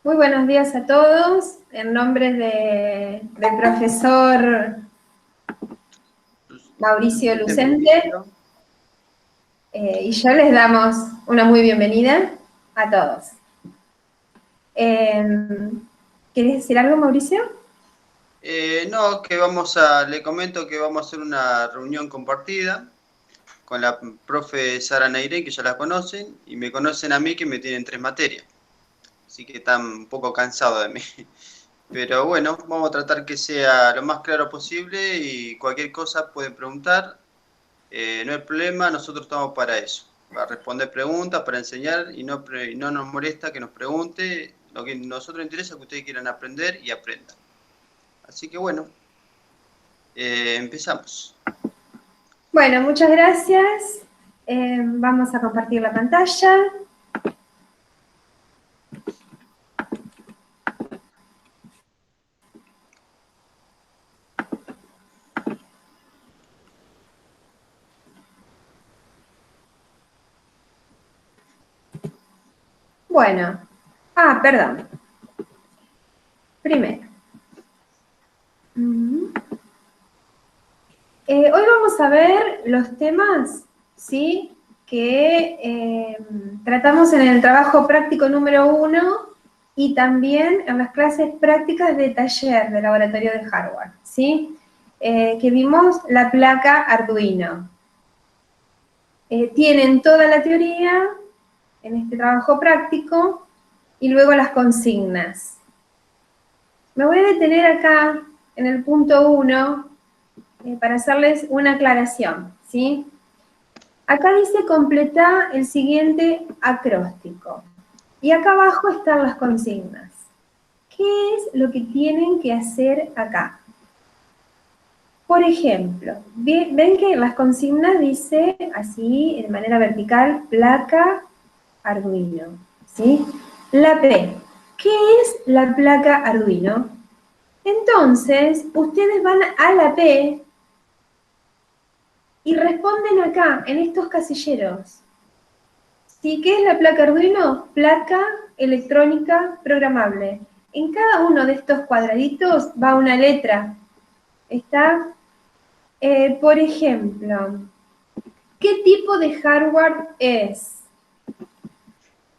Muy buenos días a todos. En nombre del profesor Mauricio Lucente, Mauricio. y yo les damos una muy bienvenida a todos. ¿Quieres decir algo, Mauricio? No, le comento que vamos a hacer una reunión compartida con la profe Sara Neirén, que ya la conocen, y me conocen a mí, que me tienen 3 materias. Así que están un poco cansados de mí. Pero bueno, vamos a tratar que sea lo más claro posible y cualquier cosa pueden preguntar. No hay problema, nosotros estamos para eso, para responder preguntas, para enseñar y no nos molesta que nos pregunte. Lo que a nosotros nos interesa es que ustedes quieran aprender y aprendan. Así que bueno, empezamos. Bueno, muchas gracias. Vamos a compartir la pantalla. Bueno, perdón. Primero. Hoy vamos a ver los temas, ¿sí?, que tratamos en el trabajo práctico número 1 y también en las clases prácticas de taller de laboratorio de hardware, ¿sí? Que vimos la placa Arduino. Tienen toda la teoría en este trabajo práctico y luego las consignas. Me voy a detener acá en el punto 1 para hacerles una aclaración, ¿sí? Acá dice completa el siguiente acróstico. Y acá abajo están las consignas. ¿Qué es lo que tienen que hacer acá? Por ejemplo, ven que las consignas dice así, de manera vertical, placa Arduino, ¿sí? La P. ¿Qué es la placa Arduino? Entonces, ustedes van a la P y responden acá, en estos casilleros. ¿Sí? ¿Qué es la placa Arduino? Placa electrónica programable. En cada uno de estos cuadraditos va una letra. ¿Está? Por ejemplo, ¿qué tipo de hardware es?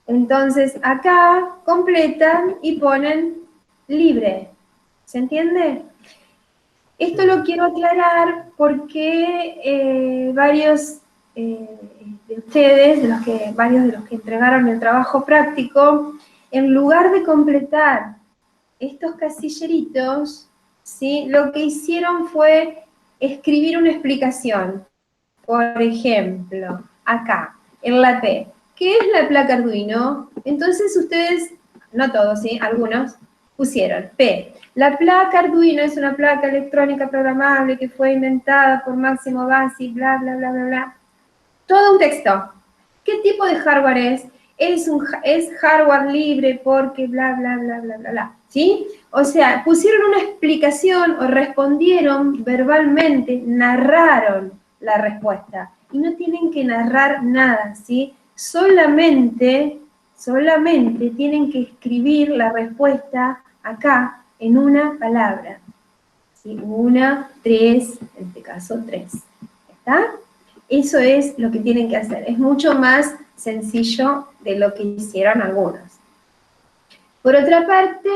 Entonces, acá completan y ponen libre. ¿Se entiende? Esto lo quiero aclarar porque varios de ustedes, varios de los que entregaron el trabajo práctico, en lugar de completar estos casilleritos, ¿sí?, lo que hicieron fue escribir una explicación. Por ejemplo, acá, en la P. ¿Qué es la placa Arduino? Entonces ustedes, no todos, ¿sí?, algunos, pusieron P. La placa Arduino es una placa electrónica programable que fue inventada por Máximo Bassi, bla, bla, bla, bla, bla. Todo un texto. ¿Qué tipo de hardware es? Es hardware libre porque bla, bla, bla, bla, bla, bla. ¿Sí? O sea, pusieron una explicación o respondieron verbalmente, narraron la respuesta. Y no tienen que narrar nada, ¿sí? Solamente tienen que escribir la respuesta acá en una palabra. ¿Sí? 1, 3, en este caso 3. ¿Está? Eso es lo que tienen que hacer. Es mucho más sencillo de lo que hicieron algunos. Por otra parte,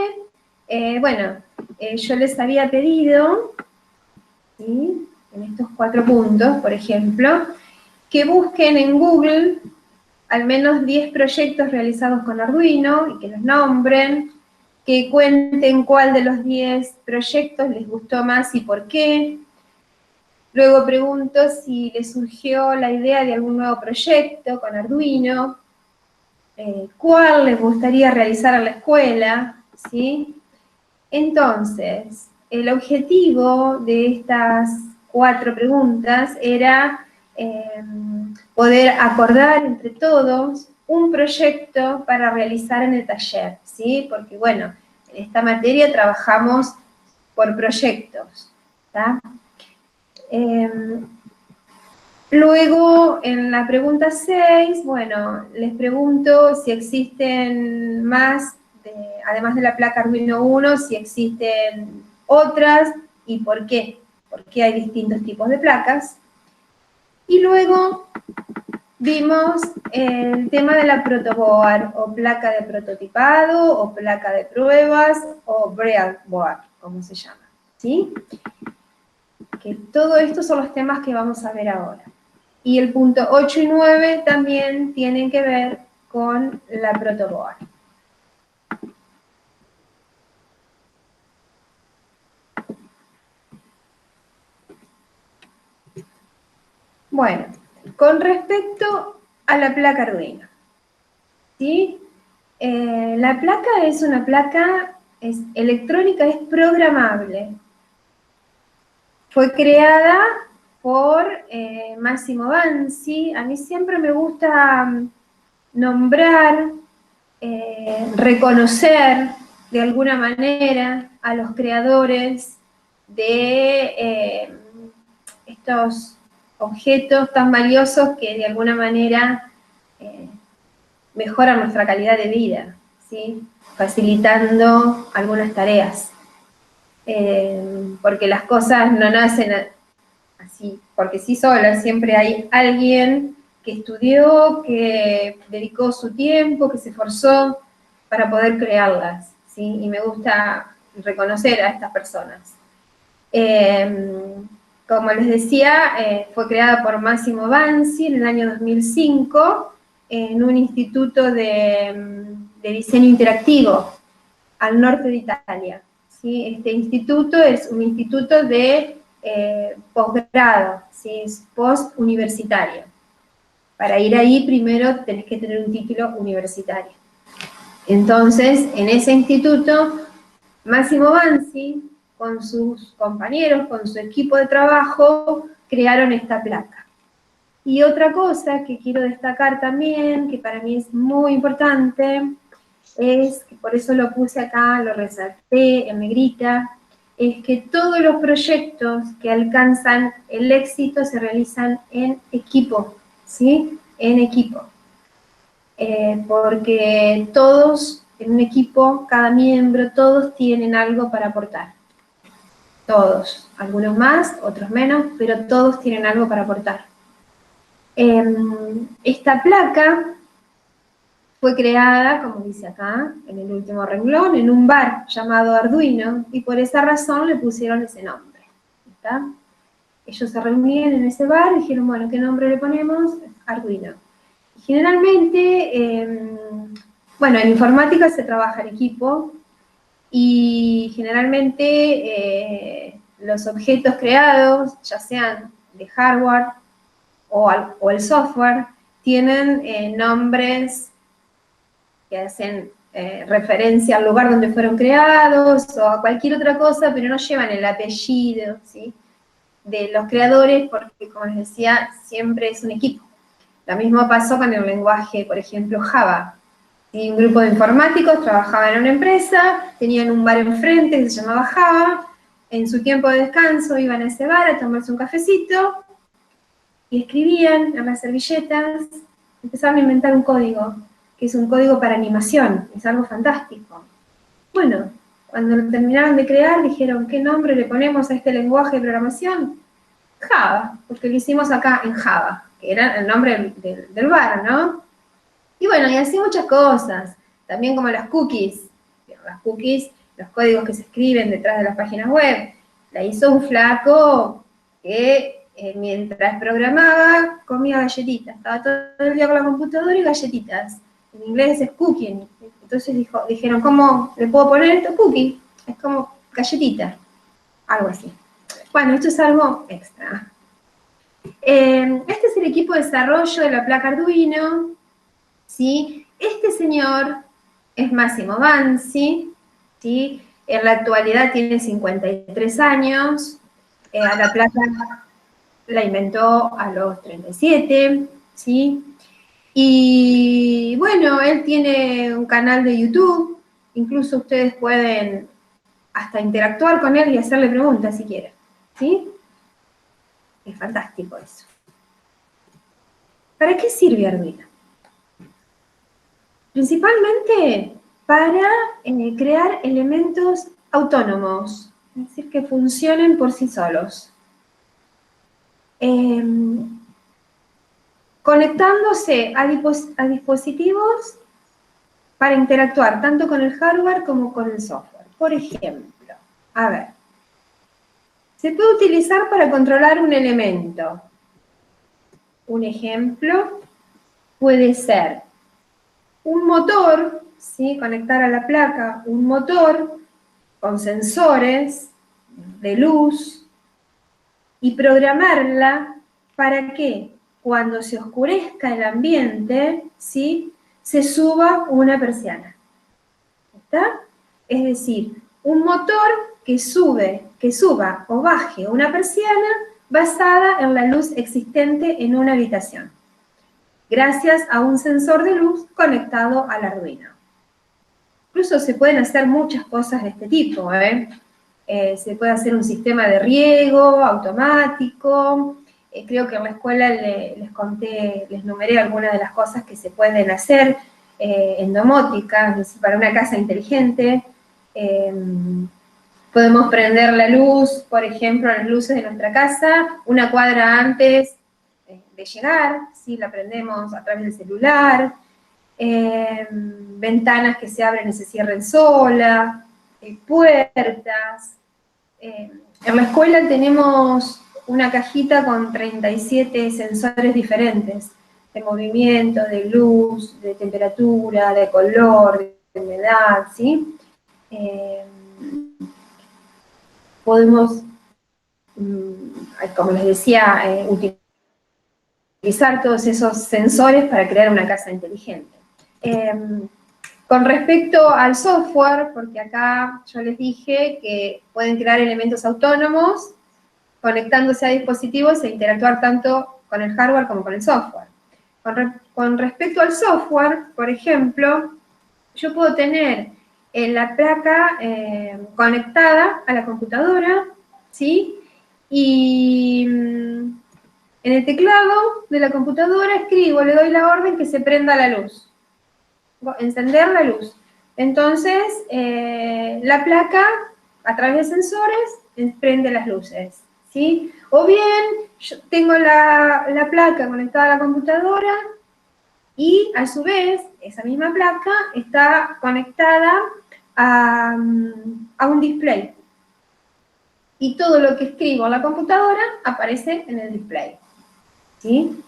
yo les había pedido, ¿sí?, en estos 4 puntos, por ejemplo, que busquen en Google al menos 10 proyectos realizados con Arduino y que los nombren, que cuenten cuál de los 10 proyectos les gustó más y por qué. Luego pregunto si les surgió la idea de algún nuevo proyecto con Arduino, cuál les gustaría realizar en la escuela, ¿sí? Entonces, el objetivo de estas 4 preguntas era poder acordar entre todos un proyecto para realizar en el taller, ¿sí? Porque, bueno, en esta materia trabajamos por proyectos, ¿está? Luego, en la pregunta 6, bueno, les pregunto si existen más además de la placa Arduino Uno, si existen otras y por qué. ¿Por qué hay distintos tipos de placas? Y luego vimos el tema de la protoboard, o placa de prototipado, o placa de pruebas, o breadboard, como se llama, ¿sí? Que todo esto son los temas que vamos a ver ahora. Y el punto 8 y 9 también tienen que ver con la protoboard. Bueno, con respecto a la placa Arduino, ¿sí? La placa es una placa electrónica, es programable. Fue creada por Massimo Banzi. A mí siempre me gusta nombrar, reconocer de alguna manera a los creadores de estos objetos tan valiosos que de alguna manera mejoran nuestra calidad de vida, ¿sí? Facilitando algunas tareas. Porque las cosas no nacen así, porque sí solas, siempre hay alguien que estudió, que dedicó su tiempo, que se esforzó para poder crearlas, ¿sí? Y me gusta reconocer a estas personas. Como les decía, fue creada por Massimo Banzi en el año 2005 en un instituto de diseño interactivo al norte de Italia, ¿sí? Este instituto es un instituto de posgrado, ¿sí? Es post-universitario. Para ir ahí primero tenés que tener un título universitario. Entonces, en ese instituto, Massimo Banzi, con sus compañeros, con su equipo de trabajo, crearon esta placa. Y otra cosa que quiero destacar también, que para mí es muy importante, es, que por eso lo puse acá, lo resalté en negrita, es que todos los proyectos que alcanzan el éxito se realizan en equipo, ¿sí? En equipo. Porque todos, en un equipo, cada miembro, todos tienen algo para aportar. Todos. Algunos más, otros menos, pero todos tienen algo para aportar. Esta placa fue creada, como dice acá, en el último renglón, en un bar llamado Arduino, y por esa razón le pusieron ese nombre. ¿Está? Ellos se reunían en ese bar y dijeron, bueno, ¿qué nombre le ponemos? Arduino. Y generalmente, bueno, en informática se trabaja en equipo, y generalmente los objetos creados, ya sean de hardware o el software, tienen nombres que hacen referencia al lugar donde fueron creados o a cualquier otra cosa, pero no llevan el apellido, ¿sí? De los creadores, porque, como les decía, siempre es un equipo. Lo mismo pasó con el lenguaje, por ejemplo, Java. ¿Sí? Un grupo de informáticos trabajaba en una empresa, tenían un bar enfrente que se llamaba Java, en su tiempo de descanso iban a ese bar a tomarse un cafecito y escribían en las servilletas, empezaron a inventar un código, que es un código para animación, es algo fantástico. Bueno, cuando lo terminaron de crear, dijeron, ¿qué nombre le ponemos a este lenguaje de programación? Java, porque lo hicimos acá en Java, que era el nombre del bar, ¿no? Y bueno, y así muchas cosas, también como las cookies. Las cookies, los códigos que se escriben detrás de las páginas web, la hizo un flaco que mientras programaba comía galletitas, estaba todo el día con la computadora y galletitas. En inglés es cookie, entonces dijeron, ¿cómo le puedo poner esto? Cookie, es como galletita, algo así. Bueno, esto es algo extra. Este es el equipo de desarrollo de la placa Arduino, ¿sí? Este señor es Massimo Banzi, ¿sí? En la actualidad tiene 53 años, a la placa la inventó a los 37, ¿sí? Y bueno, él tiene un canal de YouTube, incluso ustedes pueden hasta interactuar con él y hacerle preguntas si quieren, ¿sí? Es fantástico eso. ¿Para qué sirve Arduino? Principalmente para crear elementos autónomos, es decir, que funcionen por sí solos. Conectándose a dispositivos para interactuar tanto con el hardware como con el software. Por ejemplo, a ver, se puede utilizar para controlar un elemento. Un ejemplo puede ser un motor, ¿sí? Conectar a la placa un motor con sensores de luz y programarla para que cuando se oscurezca el ambiente, ¿sí? Se suba una persiana. ¿Está? Es decir, un motor que suba o baje una persiana basada en la luz existente en una habitación, gracias a un sensor de luz conectado al Arduino. Incluso se pueden hacer muchas cosas de este tipo, ¿eh? Se puede hacer un sistema de riego automático. Creo que en la escuela les numeré algunas de las cosas que se pueden hacer en domótica, es decir, para una casa inteligente. Podemos prender la luz, por ejemplo, las luces de nuestra casa, una cuadra antes de llegar, ¿sí? La prendemos a través del celular. Ventanas que se abren y se cierren solas, puertas. En la escuela tenemos una cajita con 37 sensores diferentes, de movimiento, de luz, de temperatura, de color, de humedad, ¿sí? Podemos, como les decía, utilizar todos esos sensores para crear una casa inteligente. Con respecto al software, porque acá yo les dije que pueden crear elementos autónomos conectándose a dispositivos e interactuar tanto con el hardware como con el software. Con respecto al software, por ejemplo, yo puedo tener la placa conectada a la computadora, ¿sí? Y en el teclado de la computadora escribo, le doy la orden que se prenda la luz. Encender la luz. Entonces, la placa, a través de sensores, prende las luces, ¿sí? O bien, yo tengo la placa conectada a la computadora y, a su vez, esa misma placa está conectada a un display. Y todo lo que escribo en la computadora aparece en el display, ¿sí?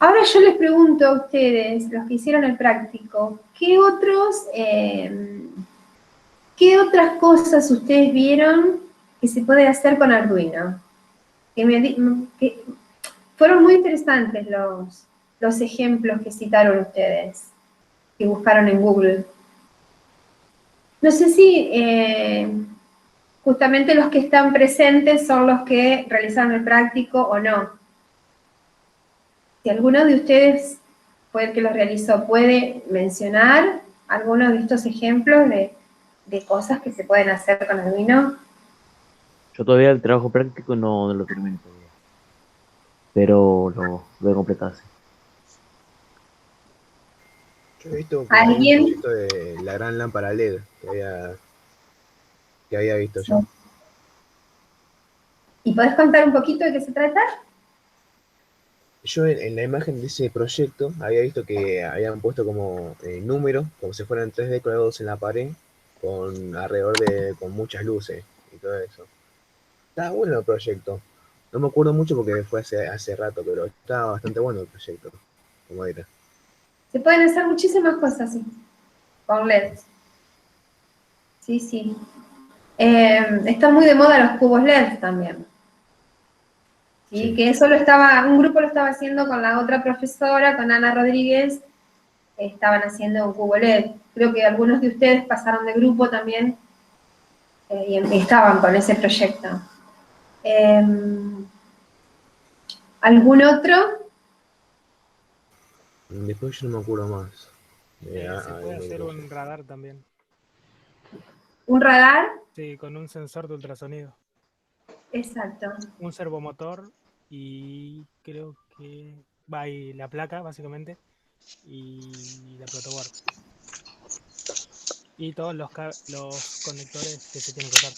Ahora yo les pregunto a ustedes, los que hicieron el práctico, ¿qué otras cosas ustedes vieron que se puede hacer con Arduino? Que fueron muy interesantes los ejemplos que citaron ustedes, que buscaron en Google. No sé si justamente los que están presentes son los que realizaron el práctico o no. Si alguno de ustedes fue el que lo realizó, ¿puede mencionar algunos de estos ejemplos de cosas que se pueden hacer con Arduino? Yo todavía el trabajo práctico no lo terminé todavía, pero lo voy a completar, sí. Yo he visto que hay un ¿Alguien? proyecto de la gran lámpara LED que había visto yo. ¿Y podés contar un poquito de qué se trata? Yo en la imagen de ese proyecto había visto que habían puesto como números, como si fueran 3D colgados en la pared, con muchas luces y todo eso. Estaba bueno el proyecto. No me acuerdo mucho porque fue hace rato, pero estaba bastante bueno el proyecto, como era. Se pueden hacer muchísimas cosas, sí, con LEDs. Sí, sí. Están muy de moda los cubos LED también. ¿Sí? Sí. Que un grupo lo estaba haciendo con la otra profesora, con Ana Rodríguez, estaban haciendo un cubo LED. Creo que algunos de ustedes pasaron de grupo también y estaban con ese proyecto. ¿Algún otro? Después yo no me acuerdo más. Se puede hacer un radar también. ¿Un radar? Sí, con un sensor de ultrasonido. Exacto. Un servomotor y creo que va ahí la placa, básicamente, y la protoboard. Y todos los conectores que se tienen que usar.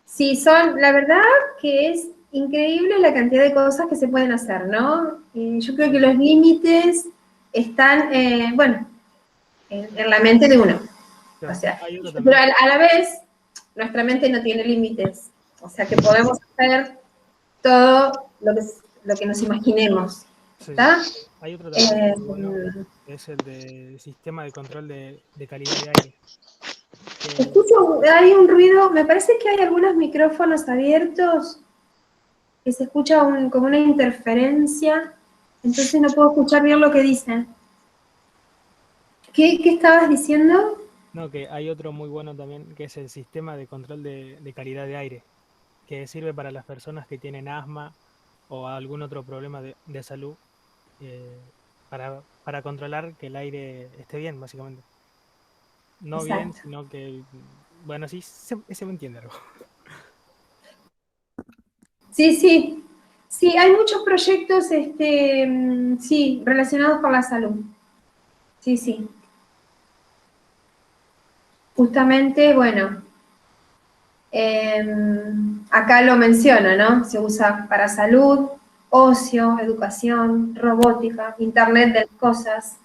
Sí, la verdad que es increíble la cantidad de cosas que se pueden hacer, ¿no? Yo creo que los límites están, bueno, en la mente de uno. O sea, Hay otro pero también. a la vez, nuestra mente no tiene límites. O sea, que podemos hacer todo lo que nos imaginemos. Sí, ¿Está? hay otro también Eh, muy bueno, que es el de sistema de control de calidad de aire. escucho, hay un ruido, me parece que hay algunos micrófonos abiertos, que se escucha como una interferencia, entonces no puedo escuchar bien lo que dicen. ¿Qué estabas diciendo? No, que hay otro muy bueno también, que es el sistema de control de calidad de aire, que sirve para las personas que tienen asma o algún otro problema de salud, eh, para controlar que el aire esté bien, básicamente. No bien, Exacto. sino que, bueno, sí, se me entiende algo. Sí, sí. Sí, hay muchos proyectos, sí, relacionados con la salud. Sí, sí. Justamente, bueno, acá lo menciona, ¿no? Se usa para salud, ocio, educación, robótica, Internet de las cosas.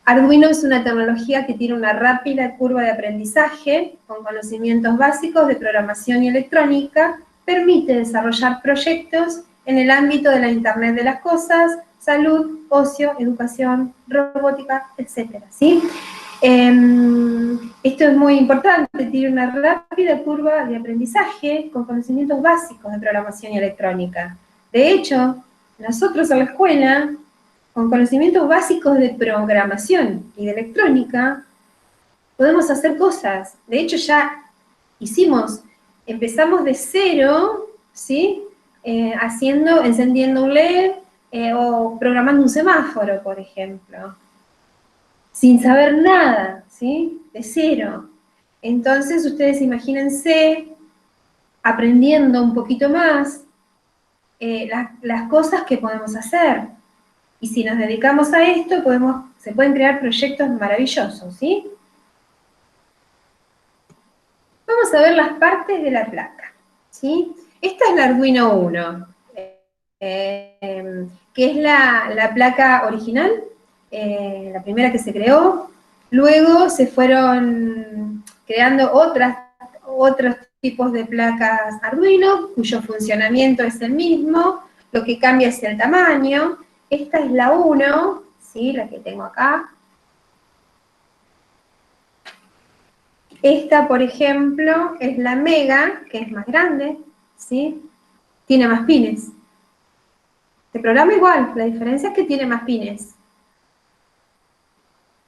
Arduino es una tecnología que tiene una rápida curva de aprendizaje con conocimientos básicos de programación y electrónica, permite desarrollar proyectos en el ámbito de la Internet de las cosas, salud, ocio, educación, robótica, etc. ¿Sí? Esto es muy importante, tiene una rápida curva de aprendizaje con conocimientos básicos de programación y electrónica. De hecho, nosotros en la escuela, con conocimientos básicos de programación y de electrónica, podemos hacer cosas. De hecho, ya empezamos de cero, ¿sí? Encendiendo un LED o programando un semáforo, por ejemplo, sin saber nada, ¿sí? De cero. Entonces, ustedes imagínense aprendiendo un poquito más las cosas que podemos hacer. Y si nos dedicamos a esto, se pueden crear proyectos maravillosos, ¿sí? Vamos a ver las partes de la placa, ¿sí? Esta es la Arduino 1, que es la placa original, la primera que se creó. Luego se fueron creando otros tipos de placas Arduino, cuyo funcionamiento es el mismo, lo que cambia es el tamaño. Esta es la 1, ¿sí? La que tengo acá. Esta, por ejemplo, es la Mega, que es más grande, ¿sí? Tiene más pines. Se programa igual, la diferencia es que tiene más pines.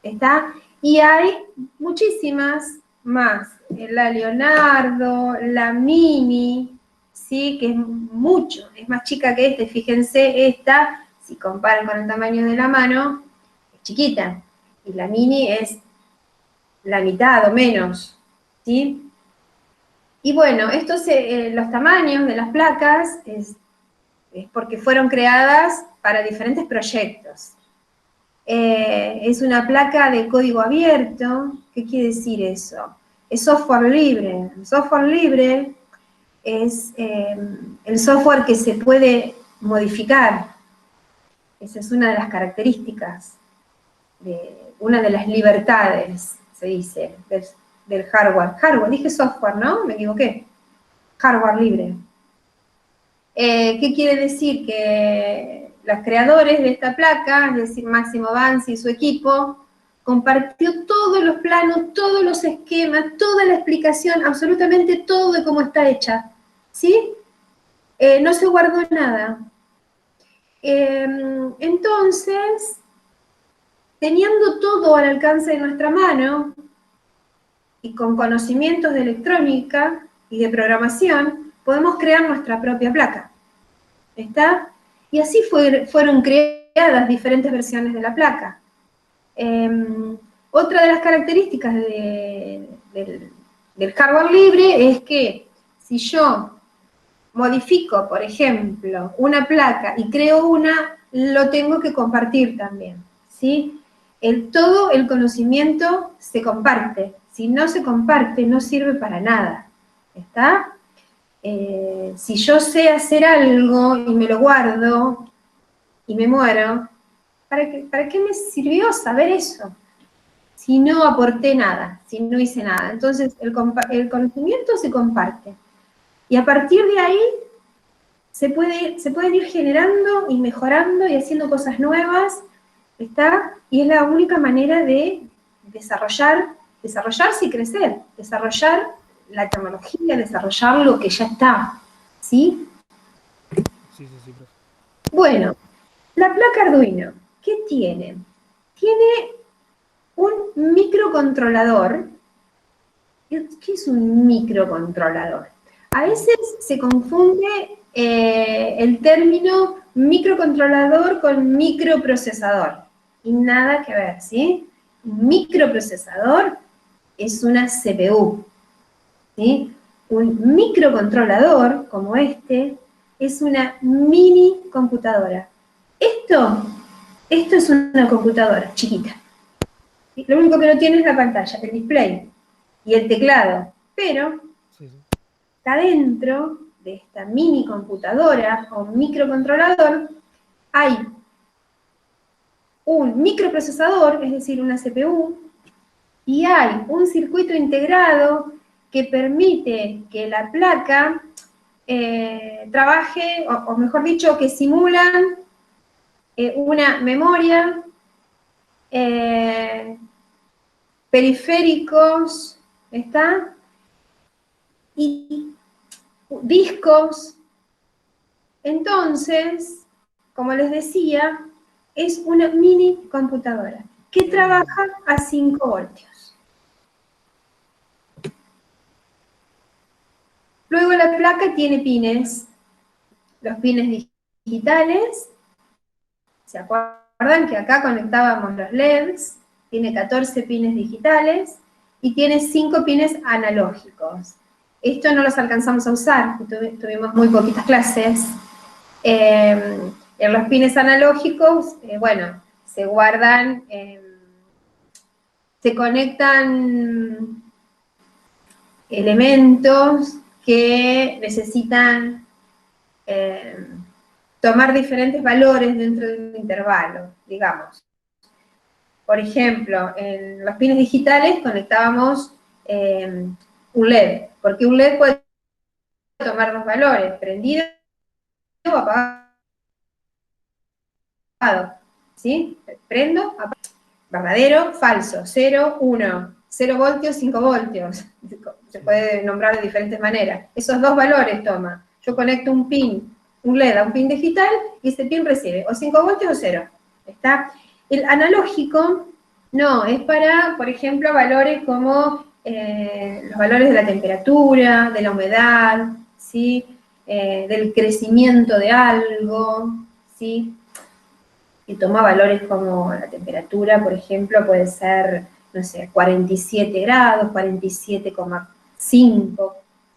¿Está? Y hay muchísimas más. La Leonardo, la Mini, ¿sí? Que es más chica que este. Fíjense, esta, si comparan con el tamaño de la mano, es chiquita. Y la Mini es la mitad o menos, ¿sí? Y bueno, los tamaños de las placas es porque fueron creadas para diferentes proyectos. Es una placa de código abierto. ¿Qué quiere decir eso? Es software libre. El software libre es el software que se puede modificar. Esa es una de las características, una de las libertades, se dice, del hardware. Hardware, dije software, ¿no? Me equivoqué. Hardware libre. ¿Qué quiere decir? Que los creadores de esta placa, es decir, Máximo Banzi y su equipo, compartió todos los planos, todos los esquemas, toda la explicación, absolutamente todo de cómo está hecha, ¿sí? No se guardó nada. Entonces, teniendo todo al alcance de nuestra mano y con conocimientos de electrónica y de programación, podemos crear nuestra propia placa. ¿Está? Y así fueron creadas diferentes versiones de la placa. Otra de las características del hardware libre es que si yo modifico, por ejemplo, una placa y creo una, lo tengo que compartir también, ¿sí? Todo el conocimiento se comparte. Si no se comparte, no sirve para nada, ¿está? Si yo sé hacer algo y me lo guardo y me muero, ¿para qué me sirvió saber eso? Si no aporté nada, si no hice nada. Entonces, el conocimiento se comparte. Y a partir de ahí, se pueden ir generando y mejorando y haciendo cosas nuevas, ¿está? Y es la única manera de desarrollarse y crecer, desarrollar la tecnología, desarrollar lo que ya está, ¿sí? Sí, profe. Bueno, la placa Arduino, ¿qué tiene? Tiene un microcontrolador. ¿Qué es un microcontrolador? A veces se confunde el término microcontrolador con microprocesador. Y nada que ver, ¿sí? Un microprocesador es una CPU, ¿sí? Un microcontrolador, como este, es una mini computadora. Esto es una computadora chiquita. Lo único que no tiene es la pantalla, el display y el teclado, pero está dentro de esta mini computadora o microcontrolador, hay un microprocesador, es decir, una CPU, y hay un circuito integrado que permite que la placa trabaje, o mejor dicho, que simulan una memoria, periféricos, ¿está? Y discos. Entonces, como les decía, es una mini computadora que trabaja a 5 voltios. Luego la placa tiene pines, los pines digitales. ¿Se acuerdan que acá conectábamos los LEDs? Tiene 14 pines digitales y tiene 5 pines analógicos. Esto no los alcanzamos a usar, tuvimos muy poquitas clases. En los pines analógicos, bueno, se guardan, se conectan elementos que necesitan tomar diferentes valores dentro de un intervalo, digamos. Por ejemplo, en los pines digitales conectábamos un LED, porque un LED puede tomar dos valores, prendido o apagado. ¿Sí? Prendo, apago. Verdadero, falso, 0, 1, 0 voltios, 5 voltios. Se puede nombrar de diferentes maneras. Esos dos valores toma. Yo conecto un pin, un LED a un pin digital y ese pin recibe o 5 voltios o 0. ¿Está? El analógico, no, es para, por ejemplo, valores como los valores de la temperatura, de la humedad, ¿sí? Del crecimiento de algo, ¿sí? Y toma valores como la temperatura, por ejemplo, puede ser, no sé, 47 grados, 47,5,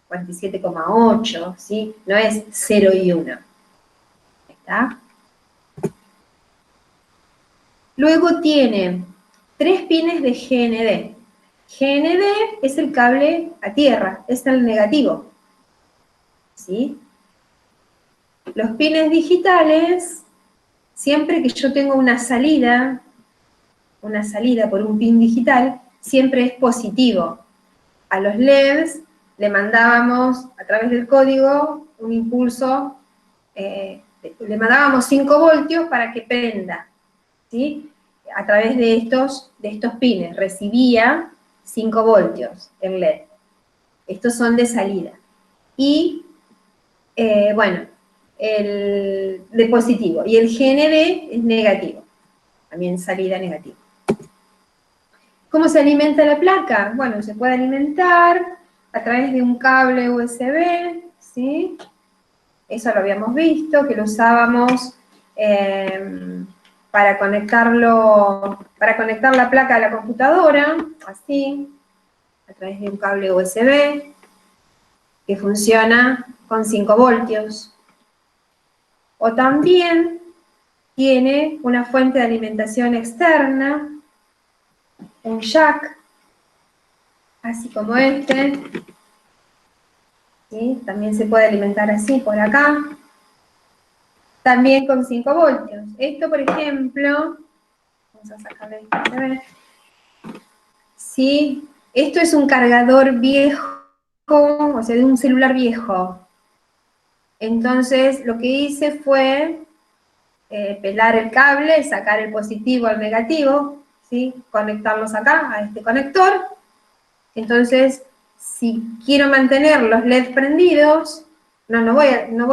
47,8, ¿sí? No es 0 y 1. ¿Está? Luego tiene 3 pines de GND. GND es el cable a tierra, es el negativo, ¿sí? Los pines digitales, siempre que yo tengo una salida por un pin digital, siempre es positivo. A los LEDs le mandábamos a través del código un impulso, le mandábamos 5 voltios para que prenda, ¿sí? A través de estos pines, recibía 5 voltios el LED. Estos son de salida. Y, bueno, el de positivo. Y el GND es negativo, también salida negativa. ¿Cómo se alimenta la placa? Bueno, se puede alimentar a través de un cable USB, ¿sí? Eso lo habíamos visto, que lo usábamos para conectar la placa a la computadora, así, a través de un cable USB, que funciona con 5 voltios. O también tiene una fuente de alimentación externa, un jack, así como este. ¿Sí? También se puede alimentar así por acá. También con 5 voltios. Esto, por ejemplo, vamos a sacarle esto, a ver. ¿Sí? Esto es un cargador viejo, o sea, de un celular viejo. Entonces, lo que hice fue pelar el cable, sacar el positivo al negativo, ¿sí? Conectarlos acá, a este conector. Entonces, si quiero mantener los LED prendidos, no voy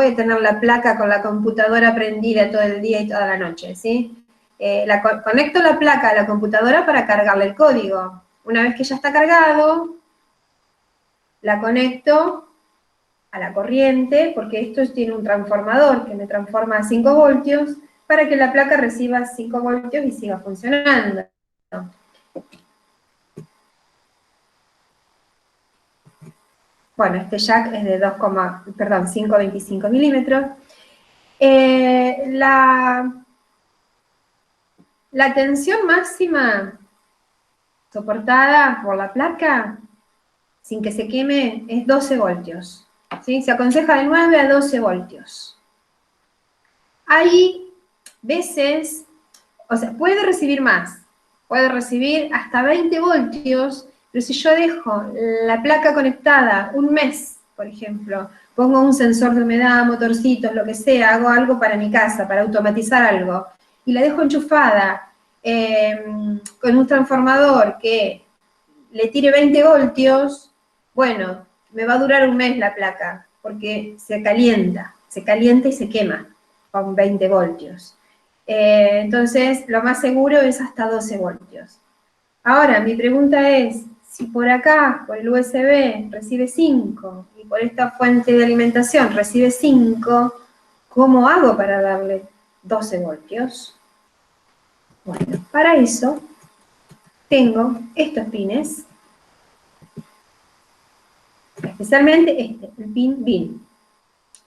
a tener la placa con la computadora prendida todo el día y toda la noche, ¿sí? Conecto la placa a la computadora para cargarle el código. Una vez que ya está cargado, la conecto a la corriente, porque esto tiene un transformador que me transforma a 5 voltios, para que la placa reciba 5 voltios y siga funcionando. Bueno, este jack es de 5,25 milímetros. La tensión máxima soportada por la placa, sin que se queme, es 12 voltios. ¿Sí? Se aconseja de 9 a 12 voltios. Hay veces, o sea, puede recibir más, puede recibir hasta 20 voltios, pero si yo dejo la placa conectada un mes, por ejemplo, pongo un sensor de humedad, motorcitos, lo que sea, hago algo para mi casa, para automatizar algo, y la dejo enchufada con un transformador que le tire 20 voltios, bueno, me va a durar un mes la placa, porque se calienta y se quema con 20 voltios. Entonces, lo más seguro es hasta 12 voltios. Ahora, mi pregunta es, si por acá, por el USB, recibe 5, y por esta fuente de alimentación recibe 5, ¿cómo hago para darle 12 voltios? Bueno, para eso tengo estos pines, especialmente este, el pin BIN.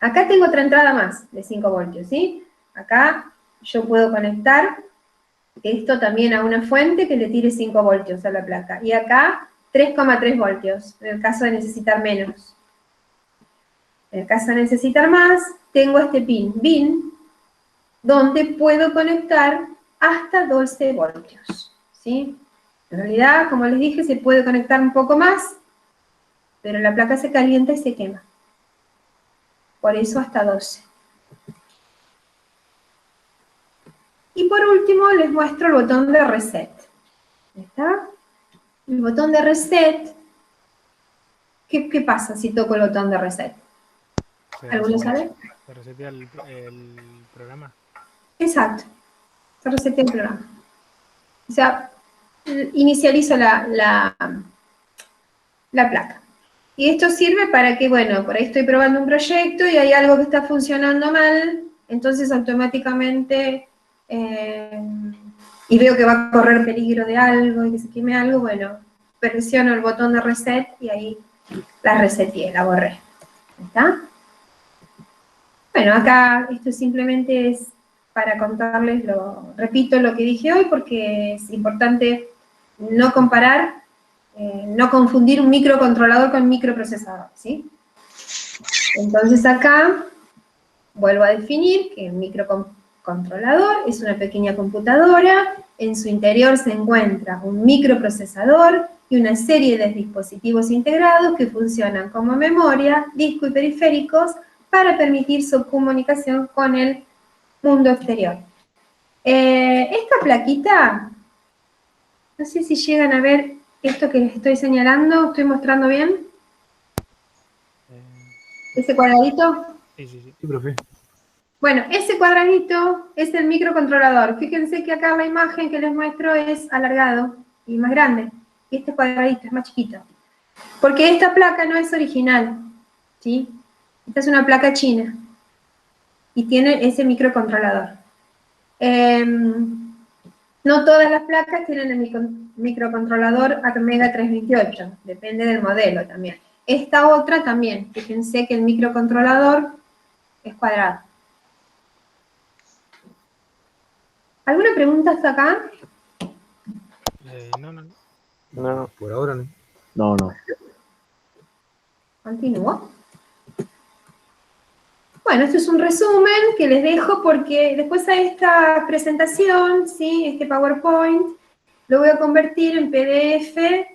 Acá tengo otra entrada más de 5 voltios, ¿sí? Acá yo puedo conectar esto también a una fuente que le tire 5 voltios a la placa. Y acá 3,3 voltios, en el caso de necesitar menos. En el caso de necesitar más, tengo este pin BIN, donde puedo conectar hasta 12 voltios, ¿sí? En realidad, como les dije, se puede conectar un poco más, pero la placa se calienta y se quema. Por eso hasta 12. Y por último, les muestro el botón de reset. ¿Está? El botón de reset, ¿qué pasa si toco el botón de reset? ¿Alguno sabe? ¿Se resetea el programa? Exacto, se resetea el programa. O sea, inicializo la placa. Y esto sirve para que, bueno, por ahí estoy probando un proyecto y hay algo que está funcionando mal, entonces automáticamente, y veo que va a correr peligro de algo y que se queme algo, bueno, presiono el botón de reset y ahí la reseteé, la borré. ¿Está? Bueno, acá esto simplemente es para contarles, repito lo que dije hoy, porque es importante no comparar, no confundir un microcontrolador con microprocesador, ¿sí? Entonces acá vuelvo a definir que el microcontrolador es una pequeña computadora, en su interior se encuentra un microprocesador y una serie de dispositivos integrados que funcionan como memoria, disco y periféricos para permitir su comunicación con el mundo exterior. Esta plaquita, no sé si llegan a ver esto que les estoy señalando, ¿estoy mostrando bien? ¿Ese cuadradito? Sí. Sí, profe. Bueno, ese cuadradito es el microcontrolador. Fíjense que acá la imagen que les muestro es alargado y más grande. Y este cuadradito es más chiquito. Porque esta placa no es original, ¿sí? Esta es una placa china. Y tiene ese microcontrolador. No todas las placas tienen el microcontrolador Atmega 328. Depende del modelo también. Esta otra también. Fíjense que el microcontrolador es cuadrado. ¿Alguna pregunta hasta acá? No. No, Por ahora no. no. Continúo. Bueno, esto es un resumen que les dejo porque después a esta presentación, ¿sí? Este PowerPoint, lo voy a convertir en PDF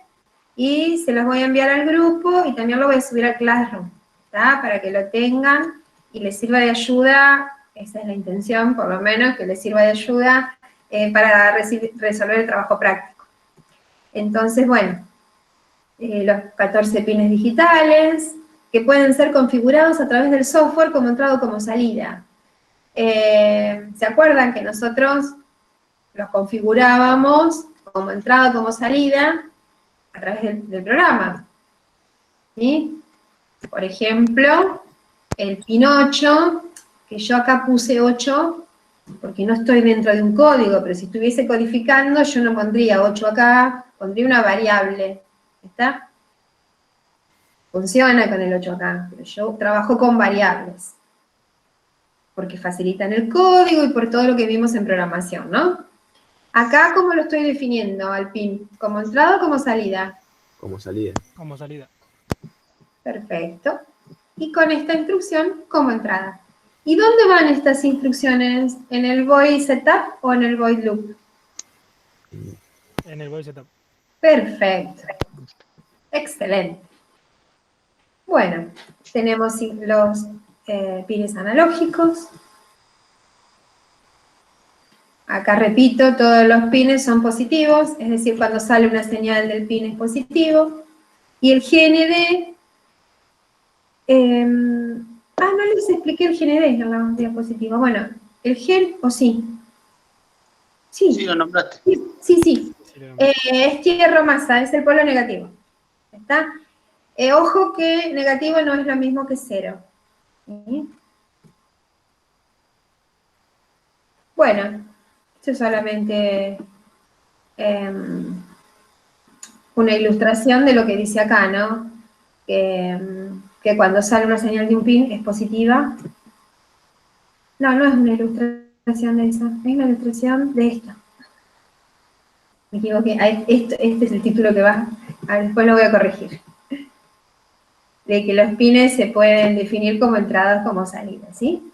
y se los voy a enviar al grupo y también lo voy a subir al Classroom, ¿tá? Para que lo tengan y les sirva de ayuda, esa es la intención, por lo menos, que les sirva de ayuda para resolver el trabajo práctico. Entonces, bueno, los 14 pines digitales, que pueden ser configurados a través del software como entrada o como salida. ¿Se acuerdan que nosotros los configurábamos como entrada o como salida a través del programa? ¿Sí? Por ejemplo, el pin 8, que yo acá puse 8, porque no estoy dentro de un código, pero si estuviese codificando, yo no pondría 8 acá, pondría una variable. ¿Está? Funciona con el 8 acá, pero yo trabajo con variables, porque facilitan el código y por todo lo que vimos en programación, ¿no? Acá, ¿cómo lo estoy definiendo al pin? ¿Como entrada o como salida? Como salida. Como salida. Perfecto. Y con esta instrucción, como entrada. ¿Y dónde van estas instrucciones? ¿En el void setup o en el void loop? En el voice setup. Perfecto. Excelente. Bueno, tenemos los pines analógicos. Acá repito, todos los pines son positivos, es decir, cuando sale una señal del pin es positivo. Y el GND, no les expliqué el GND en la diapositiva. Bueno, el GEN, ¿o sí? Sí, Sí, lo nombraste. sí. Sí, Es tierra masa, es el polo negativo. ¿Está? Ojo que negativo no es lo mismo que cero. ¿Sí? Bueno, esto es solamente una ilustración de lo que dice acá, ¿no? Que cuando sale una señal de un pin es positiva. No es una ilustración de esa, es una ilustración de esto. Me equivoqué, este es el título que va, después lo voy a corregir. De que los pines se pueden definir como entradas, como salidas, ¿sí?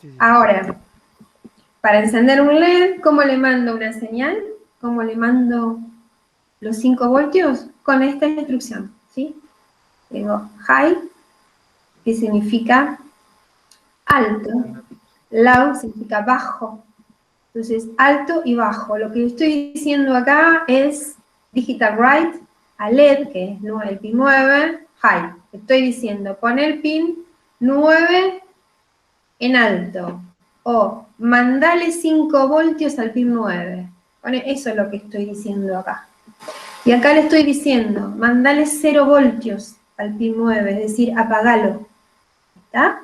sí. Ahora, para encender un LED, ¿cómo le mando una señal? ¿Cómo le mando los 5 voltios? Con esta instrucción, ¿sí? Digo high, que significa alto. Low significa bajo. Entonces, alto y bajo. Lo que estoy diciendo acá es digital write a LED, que es el pin 9, high. Estoy diciendo, pon el pin 9 en alto. O mandale 5 voltios al pin 9. Eso es lo que estoy diciendo acá. Y acá le estoy diciendo, mandale 0 voltios al pin 9, es decir, apagalo. ¿Está?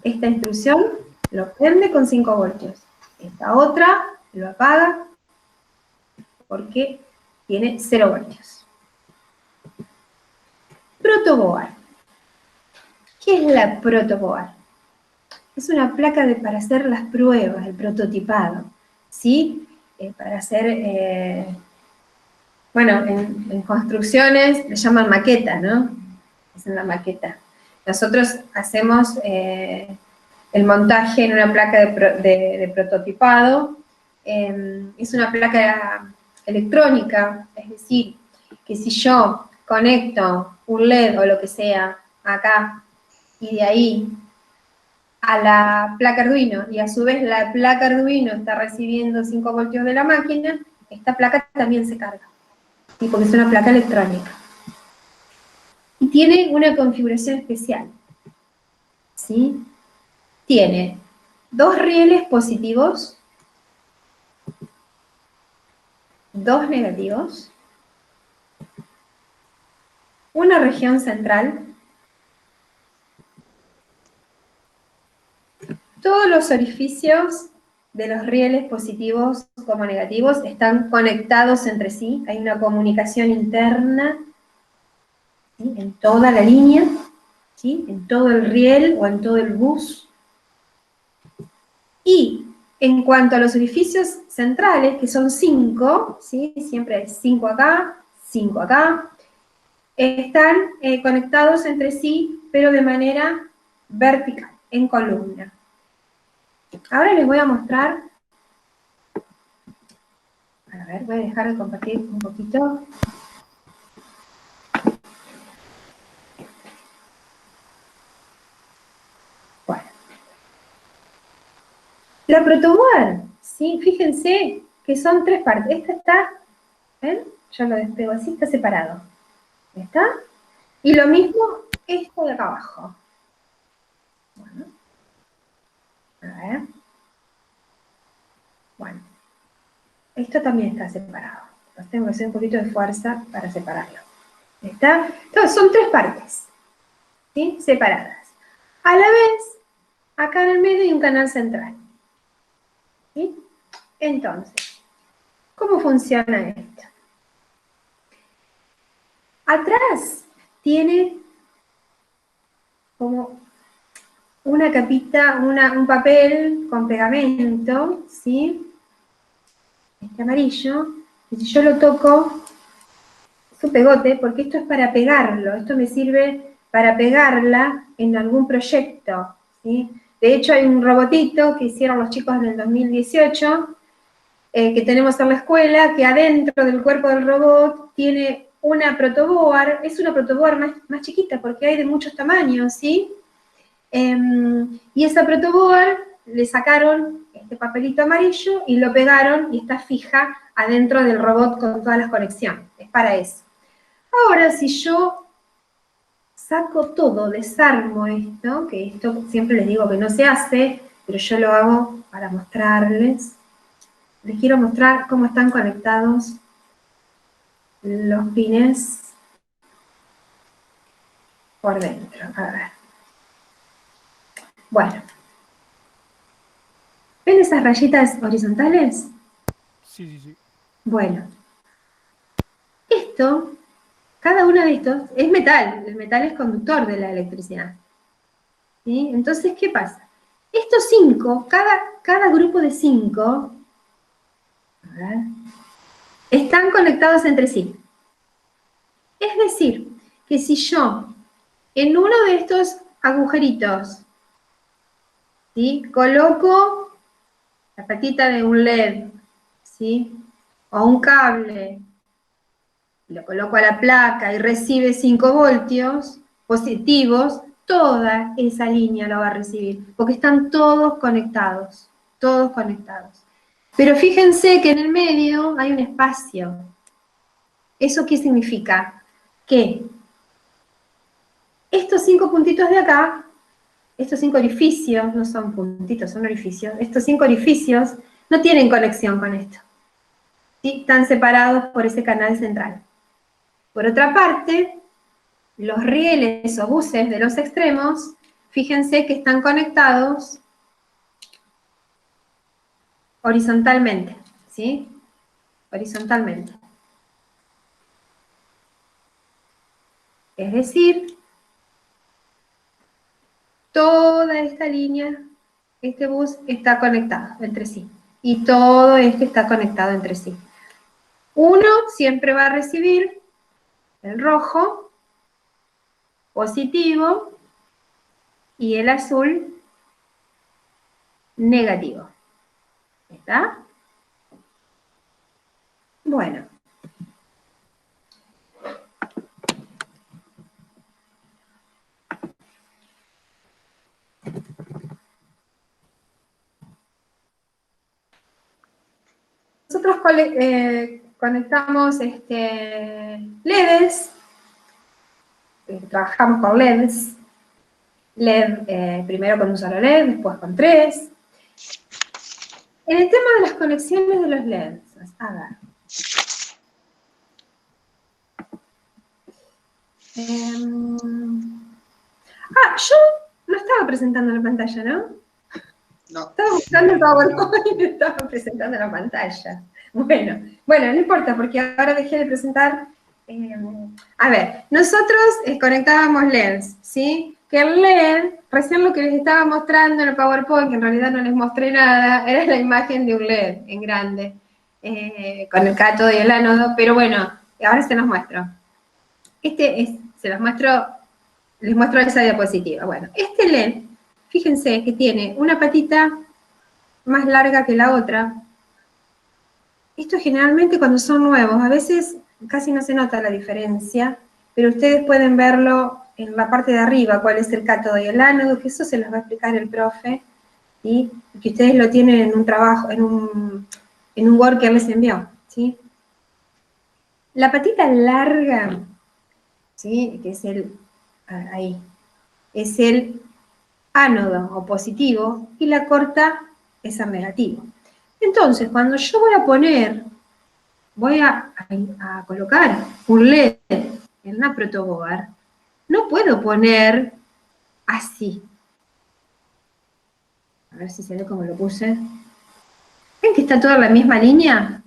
Esta instrucción lo prende con 5 voltios. Esta otra lo apaga porque tiene 0 voltios. Protoboard. ¿Qué es la protoboard? Es una placa para hacer las pruebas, el prototipado, ¿sí? Para hacer, bueno, en construcciones le llaman maqueta, ¿no? Es en la maqueta. Nosotros hacemos el montaje en una placa de prototipado. Es una placa electrónica, es decir, que si yo conecto un LED o lo que sea acá y de ahí a la placa Arduino y a su vez la placa Arduino está recibiendo 5 voltios de la máquina, esta placa también se carga, ¿sí? Porque es una placa electrónica. Y tiene una configuración especial, ¿sí? Tiene 2 rieles positivos, 2 negativos, una región central. Todos los orificios de los rieles positivos como negativos están conectados entre sí. Hay una comunicación interna, ¿sí? En toda la línea, ¿sí? En todo el riel o en todo el bus. Y en cuanto a los orificios centrales, que son 5, ¿sí? Siempre hay 5 acá, están conectados entre sí, pero de manera vertical, en columna. Ahora les voy a mostrar, a ver, voy a dejar de compartir un poquito. Bueno. La protoboard, ¿sí? Fíjense que son 3 partes. Esta está, ¿ven? Yo lo despego así, está separado. ¿Está? Y lo mismo esto de acá abajo. Bueno. A ver. Bueno. Esto también está separado. Entonces tengo que hacer un poquito de fuerza para separarlo. ¿Está? Entonces son 3 partes, ¿sí? Separadas. A la vez, acá en el medio hay un canal central. ¿Sí? Entonces, ¿cómo funciona esto? Atrás tiene como una capita, un papel con pegamento, ¿sí? Este amarillo, y si yo lo toco, es un pegote, porque esto es para pegarlo, esto me sirve para pegarla en algún proyecto, ¿sí? De hecho, hay un robotito que hicieron los chicos en el 2018, que tenemos en la escuela, que adentro del cuerpo del robot tiene una protoboard, es una protoboard más chiquita, porque hay de muchos tamaños, ¿sí? Y esa protoboard le sacaron este papelito amarillo y lo pegaron y está fija adentro del robot con todas las conexiones. Es para eso. Ahora, si yo saco todo, desarmo esto, que esto siempre les digo que no se hace, pero yo lo hago para mostrarles. Les quiero mostrar cómo están conectados los pines por dentro. A ver. Bueno. ¿Ven esas rayitas horizontales? Sí, sí, sí. Bueno. Esto, cada uno de estos, es metal. El metal es conductor de la electricidad. ¿Sí? Entonces, ¿qué pasa? Estos 5, cada grupo de 5, a ver, están conectados entre sí. Es decir, que si yo en uno de estos agujeritos, ¿sí?, coloco la patita de un LED, ¿sí?, o un cable, lo coloco a la placa y recibe 5 voltios positivos, toda esa línea lo va a recibir, porque están todos conectados, todos conectados. Pero fíjense que en el medio hay un espacio. ¿Eso qué significa? Que estos 5 puntitos de acá, estos 5 orificios, no son puntitos, son orificios, estos 5 orificios no tienen conexión con esto, ¿sí? Están separados por ese canal central. Por otra parte, los rieles o buses de los extremos, fíjense que están conectados horizontalmente, ¿sí? Horizontalmente. Es decir, toda esta línea, este bus está conectado entre sí. Y todo este está conectado entre sí. Uno siempre va a recibir el rojo positivo y el azul negativo. ¿Está? Bueno. Nosotros conectamos LEDs, trabajamos con LEDs, primero con un solo LED, después con 3. En el tema de las conexiones de los LEDs, a ver. Yo no estaba presentando la pantalla, ¿no? No. Estaba buscando el PowerPoint y estaba presentando la pantalla. Bueno, no importa, porque ahora dejé de presentar. A ver, nosotros conectábamos LEDs, ¿sí? que el LED, recién lo que les estaba mostrando en el PowerPoint, que en realidad no les mostré nada, era la imagen de un LED en grande, con el cátodo y el ánodo, pero bueno, ahora se los muestro. Se los muestro, les muestro esa diapositiva. Bueno, este LED, fíjense que tiene una patita más larga que la otra. Esto generalmente cuando son nuevos, a veces casi no se nota la diferencia, pero ustedes pueden verlo en la parte de arriba, cuál es el cátodo y el ánodo, que eso se los va a explicar el profe, ¿sí? Que ustedes lo tienen en un trabajo, en un Word que les envió, ¿sí? La patita larga, ¿sí? Que es ahí, es el ánodo o positivo, y la corta es el negativo. Entonces, cuando yo voy a colocar un LED en una protoboard, no puedo poner así. A ver si se ve cómo lo puse. ¿Ven que está toda la misma línea?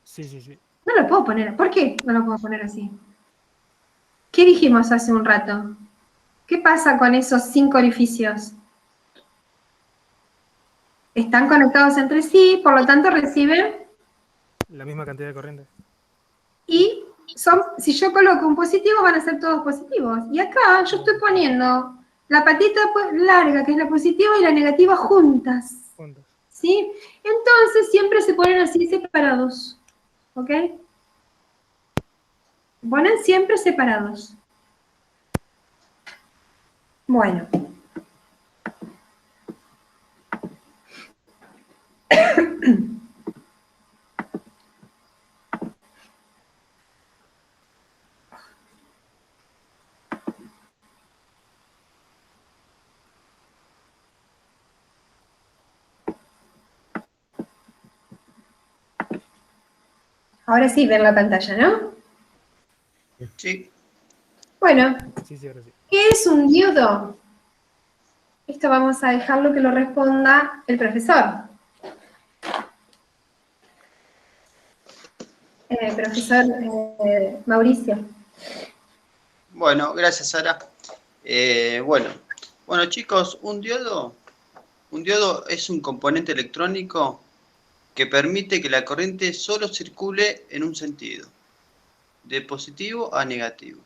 Sí. No lo puedo poner. ¿Por qué no lo puedo poner así? ¿Qué dijimos hace un rato? ¿Qué pasa con esos 5 orificios? Están conectados entre sí, por lo tanto reciben. La misma cantidad de corriente. Y si yo coloco un positivo, van a ser todos positivos. Y acá yo estoy poniendo la patita larga, que es la positiva, y la negativa juntas. ¿Sí? Entonces siempre se ponen así separados. ¿Ok? Ponen siempre separados. Bueno. Ahora sí ven la pantalla, ¿no? Sí. Bueno, Sí, ahora sí. ¿qué es un diodo? Esto vamos a dejarlo que lo responda el profesor. Profesor Mauricio. Bueno, gracias, Sara. Bueno, chicos, un diodo es un componente electrónico que permite que la corriente solo circule en un sentido, de positivo a negativo.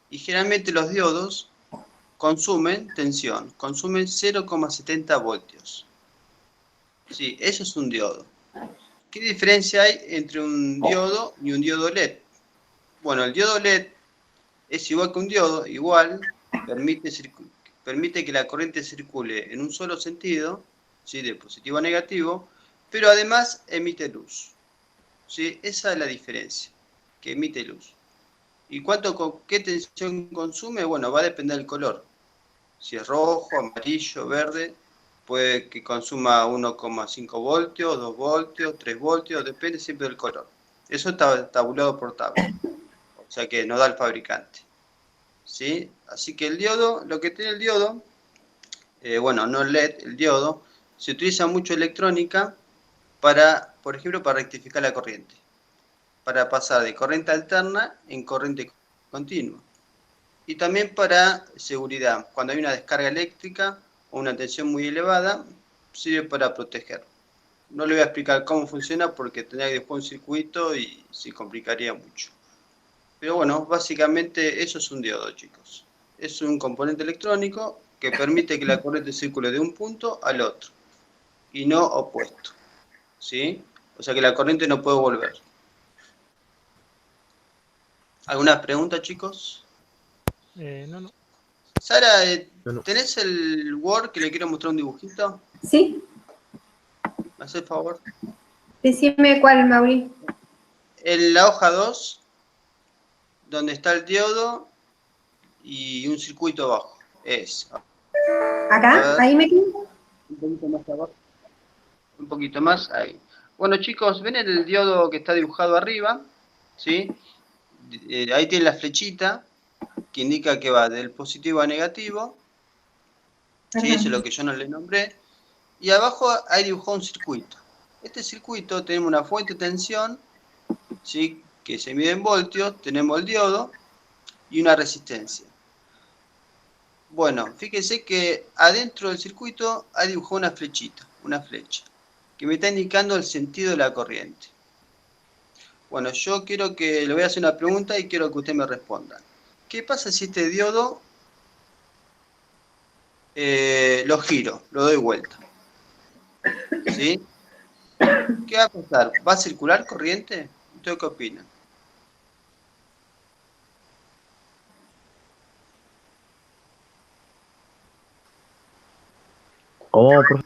Y generalmente los diodos consumen tensión, consumen 0,70 voltios. Sí, eso es un diodo. ¿Qué diferencia hay entre un diodo y un diodo LED? Bueno, el diodo LED es igual que un diodo, permite que la corriente circule en un solo sentido, ¿sí? De positivo a negativo, pero además emite luz. ¿Sí? Esa es la diferencia, que emite luz. ¿Y qué tensión consume? Bueno, va a depender del color. Si es rojo, amarillo, verde, puede que consuma 1,5 voltios, 2 voltios, 3 voltios, depende siempre del color. Eso está tabulado por tabla, o sea que nos da el fabricante. ¿Sí? Así que el diodo, lo que tiene el diodo, no el LED, el diodo, se utiliza mucho electrónica por ejemplo, para rectificar la corriente, para pasar de corriente alterna en corriente continua. Y también para seguridad, cuando hay una descarga eléctrica o una tensión muy elevada, sirve para proteger. No le voy a explicar cómo funciona porque tendría después un circuito y se complicaría mucho. Pero bueno, básicamente eso es un diodo, chicos. Es un componente electrónico que permite que la corriente circule de un punto al otro y no opuesto. ¿Sí? O sea que la corriente no puede volver. ¿Alguna pregunta, chicos? No. Sara, No. ¿tenés el Word que le quiero mostrar un dibujito? ¿Sí? ¿Me haces el favor? Decime cuál, Mauri. En la hoja 2, donde está el diodo y un circuito abajo. ¿Acá? ¿Ahí me quedo? Un poquito más abajo. Un poquito más, ahí. Bueno, chicos, ¿ven el diodo que está dibujado arriba? ¿Sí? Ahí tiene la flechita que indica que va del positivo a negativo. ¿Sí? Eso es lo que yo no le nombré. Y abajo hay dibujado un circuito. Este circuito tenemos una fuente de tensión, ¿sí? Que se mide en voltios, tenemos el diodo, y una resistencia. Bueno, fíjense que adentro del circuito ha dibujado una flechita, una flecha, que me está indicando el sentido de la corriente. Bueno, yo quiero que le voy a hacer una pregunta y quiero que usted me responda. ¿Qué pasa si este diodo lo giro, lo doy vuelta? ¿Sí? ¿Qué va a pasar? ¿Va a circular corriente? ¿Usted qué opina? ¿Cómo, profe?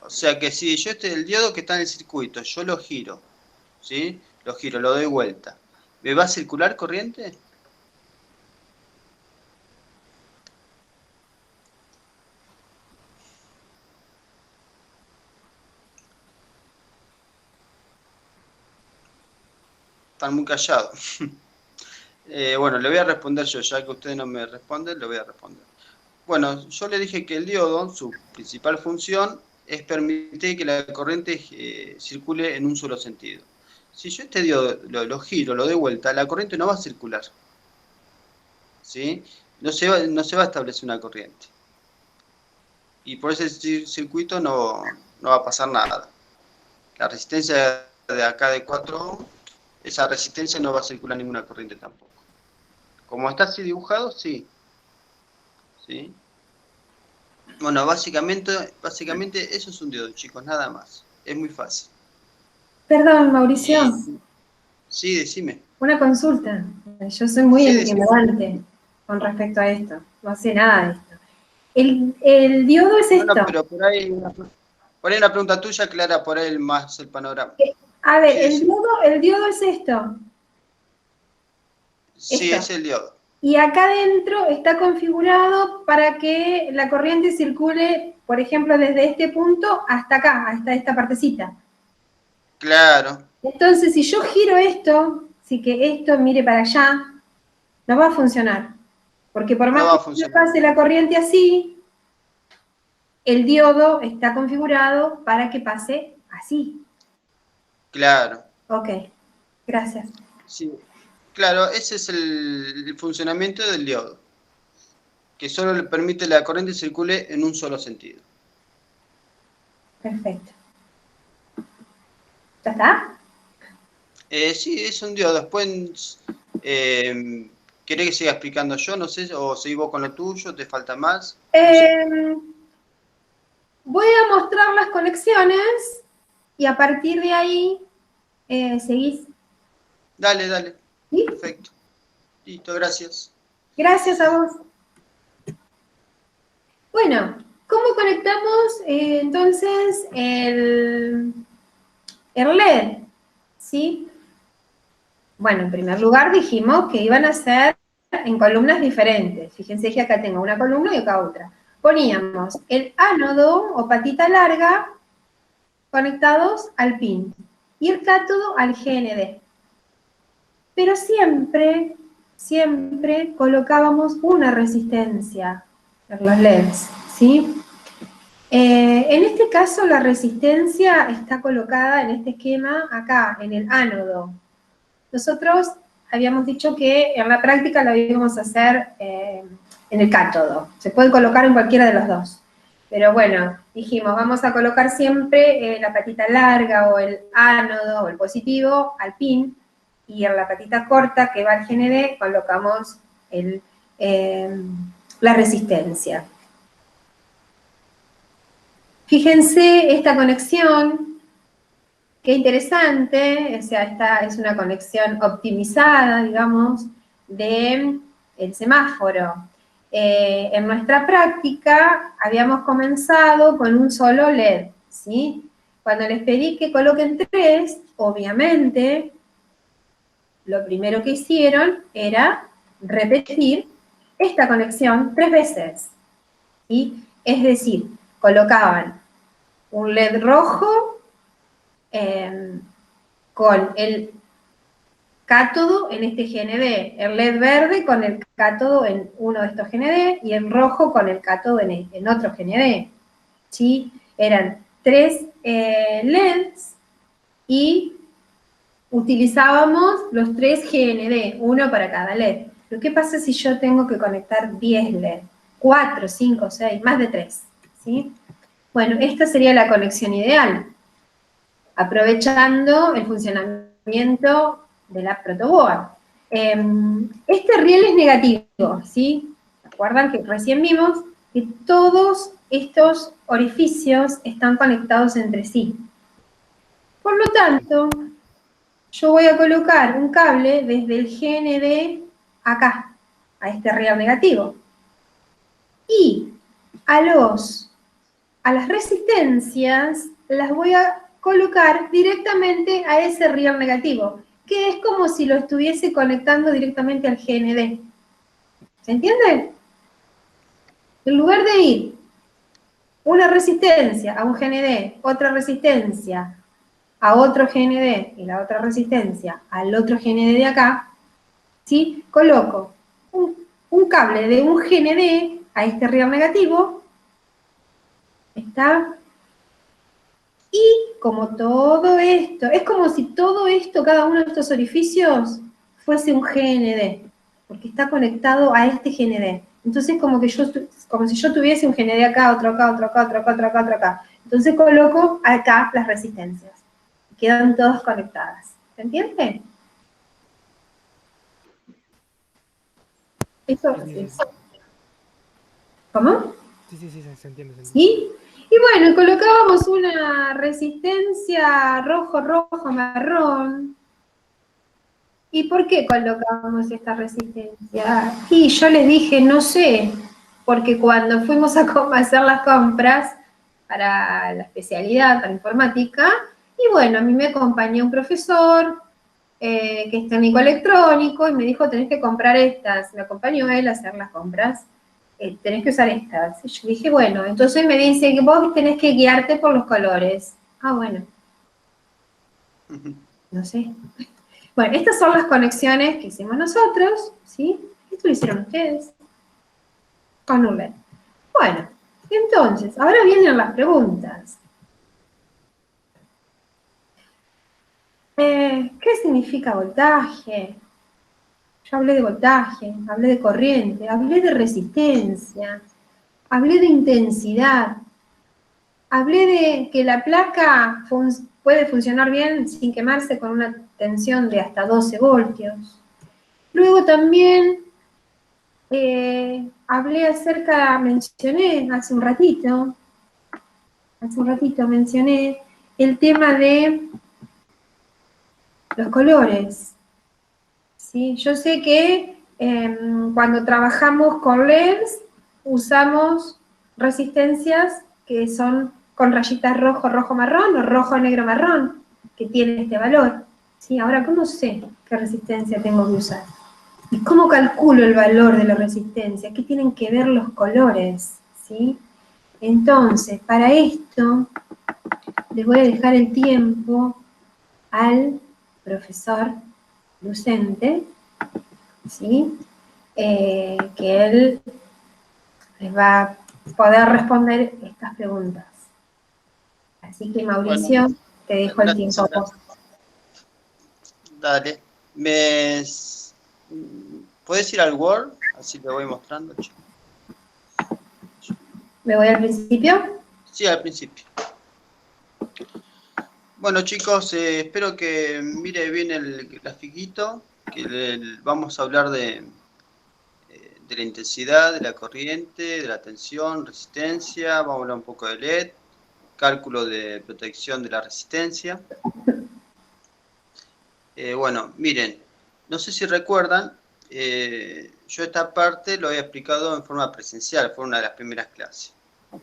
O sea que si yo el diodo que está en el circuito, yo lo giro, ¿sí? Lo giro, lo doy vuelta. ¿Me va a circular corriente? Están muy callados. Bueno, le voy a responder yo, ya que usted no me responde, le voy a responder. Bueno, yo le dije que el diodo, su principal función es permitir que la corriente circule en un solo sentido. Si yo este diodo lo giro, lo doy vuelta, la corriente no va a circular, ¿sí? No se va a establecer una corriente. Y por ese circuito no va a pasar nada. La resistencia de acá de 4 ohms, esa resistencia no va a circular ninguna corriente tampoco. Como está así dibujado, sí. ¿Sí? Bueno, básicamente eso es un diodo, chicos, nada más. Es muy fácil. Perdón, Mauricio, Sí, decime. una consulta. Yo soy muy Sí, decime. ignorante con respecto a esto. No sé nada de esto. El diodo es esto. Bueno, pero por ahí una pregunta tuya aclara por ahí más el panorama. A ver, Sí, el diodo es esto. sí, Esto. es el diodo. Y acá adentro está configurado para que la corriente circule, por ejemplo, desde este punto hasta acá, hasta esta partecita. Claro. Entonces, si yo giro esto, si que esto mire para allá, no va a funcionar. Porque por más No va a que yo funcionar. pase la corriente así, el diodo está configurado para que pase así. Claro. Ok, gracias. Sí. Claro, ese es el funcionamiento del diodo. Que solo le permite la corriente circule en un solo sentido. Perfecto. ¿Ya está? Sí, es un diodo. Después, ¿querés que siga explicando yo? No sé, o seguís vos con lo tuyo, ¿te falta más? No sé. Voy a mostrar las conexiones y a partir de ahí seguís. Dale, dale. ¿Sí? Perfecto. Listo, gracias. Gracias a vos. Bueno, ¿cómo conectamos entonces el LED? ¿Sí? Bueno, en primer lugar dijimos que iban a ser en columnas diferentes. Fíjense que acá tengo una columna y acá otra. Poníamos el ánodo o patita larga conectados al pin y el cátodo al GND. Pero siempre colocábamos una resistencia en los LEDs, ¿sí? En este caso la resistencia está colocada en este esquema acá, en el ánodo. Nosotros habíamos dicho que en la práctica lo íbamos a hacer en el cátodo. Se puede colocar en cualquiera de los dos. Pero bueno, dijimos, vamos a colocar siempre la patita larga o el ánodo o el positivo al pin, y en la patita corta que va al GND colocamos la resistencia. Fíjense esta conexión, qué interesante, o sea, esta es una conexión optimizada, digamos, del semáforo. En nuestra práctica habíamos comenzado con un solo LED, ¿sí? Cuando les pedí que coloquen 3, obviamente, lo primero que hicieron era repetir esta conexión 3 veces, ¿sí? Es decir, colocaban un LED rojo con el cátodo en este GND, el LED verde con el cátodo en uno de estos GND y el rojo con el cátodo en otro GND. ¿Sí? Eran 3 LEDs y utilizábamos los 3 GND, uno para cada LED. Pero ¿qué pasa si yo tengo que conectar 10 LED? 4, 5, 6, más de 3, ¿sí? Bueno, esta sería la conexión ideal, aprovechando el funcionamiento de la protoboard. Este riel es negativo, ¿sí? ¿Recuerdan que recién vimos que todos estos orificios están conectados entre sí? Por lo tanto, yo voy a colocar un cable desde el GND acá, a este riel negativo. Y a las resistencias las voy a colocar directamente a ese riel negativo, que es como si lo estuviese conectando directamente al GND. ¿Se entiende? En lugar de ir una resistencia a un GND, otra resistencia a otro GND y la otra resistencia al otro GND de acá, ¿sí? Coloco un cable de un GND a este riel negativo, ¿está? Y como todo esto, es como si todo esto, cada uno de estos orificios, fuese un GND, porque está conectado a este GND. Entonces como si yo tuviese un GND acá, otro acá, otro acá, otro acá, otro acá, otro acá. Entonces coloco acá las resistencias. Quedan todas conectadas. ¿Se entiende? Eso Sí, sí, es. sí. ¿Cómo? Sí, sí, sí, se entiende, se entiende. ¿Sí? Y bueno, colocábamos una resistencia rojo, rojo, marrón. ¿Y por qué colocábamos esta resistencia? Y yo les dije, no sé, porque cuando fuimos a hacer las compras para la especialidad, para informática, y bueno, a mí me acompañó un profesor que es técnico electrónico y me dijo, tenés que comprar estas. Me acompañó él a hacer las compras. Tenés que usar estas. Y yo dije, bueno, entonces me dice que vos tenés que guiarte por los colores. Ah, bueno. No sé. Bueno, estas son las conexiones que hicimos nosotros, ¿sí? Esto lo hicieron ustedes con un LED. Bueno, entonces, ahora vienen las preguntas. ¿Qué significa voltaje? Yo hablé de voltaje, hablé de corriente, hablé de resistencia, hablé de intensidad, hablé de que la placa puede funcionar bien sin quemarse con una tensión de hasta 12 voltios. Luego también mencioné hace un ratito mencioné el tema de los colores. ¿Sí? Yo sé que cuando trabajamos con LEDs usamos resistencias que son con rayitas rojo, rojo, marrón o rojo, negro, marrón, que tienen este valor. ¿Sí? Ahora, ¿cómo sé qué resistencia tengo que usar? ¿Y cómo calculo el valor de la resistencia? ¿Qué tienen que ver los colores? ¿Sí? Entonces, para esto, les voy a dejar el tiempo al profesor docente, ¿sí? Que él les va a poder responder estas preguntas. Así que, Mauricio, Bueno, te dejo el gracias, tiempo. Dale. ¿Puedes ir al Word? Así te voy mostrando. ¿Me voy al principio? Sí, al principio. Bueno, chicos, espero que mire bien el grafiquito, que vamos a hablar de la intensidad, de la corriente, de la tensión, resistencia, vamos a hablar un poco de LED, cálculo de protección de la resistencia. Bueno, miren, no sé si recuerdan, yo esta parte lo había explicado en forma presencial, fue una de las primeras clases.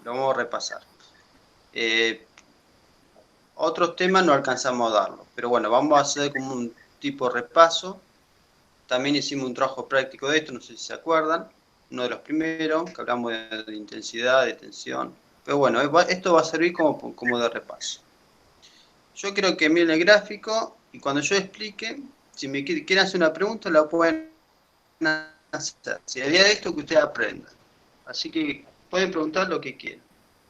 Lo vamos a repasar. Otros temas no alcanzamos a darlo, pero bueno, vamos a hacer como un tipo de repaso. También hicimos un trabajo práctico de esto, no sé si se acuerdan, uno de los primeros, que hablamos de intensidad, de tensión. Pero bueno, esto va a servir como de repaso. Yo creo que miren el gráfico y cuando yo explique, si me quieren hacer una pregunta, la pueden hacer. Sería esto que ustedes aprendan. Así que pueden preguntar lo que quieran.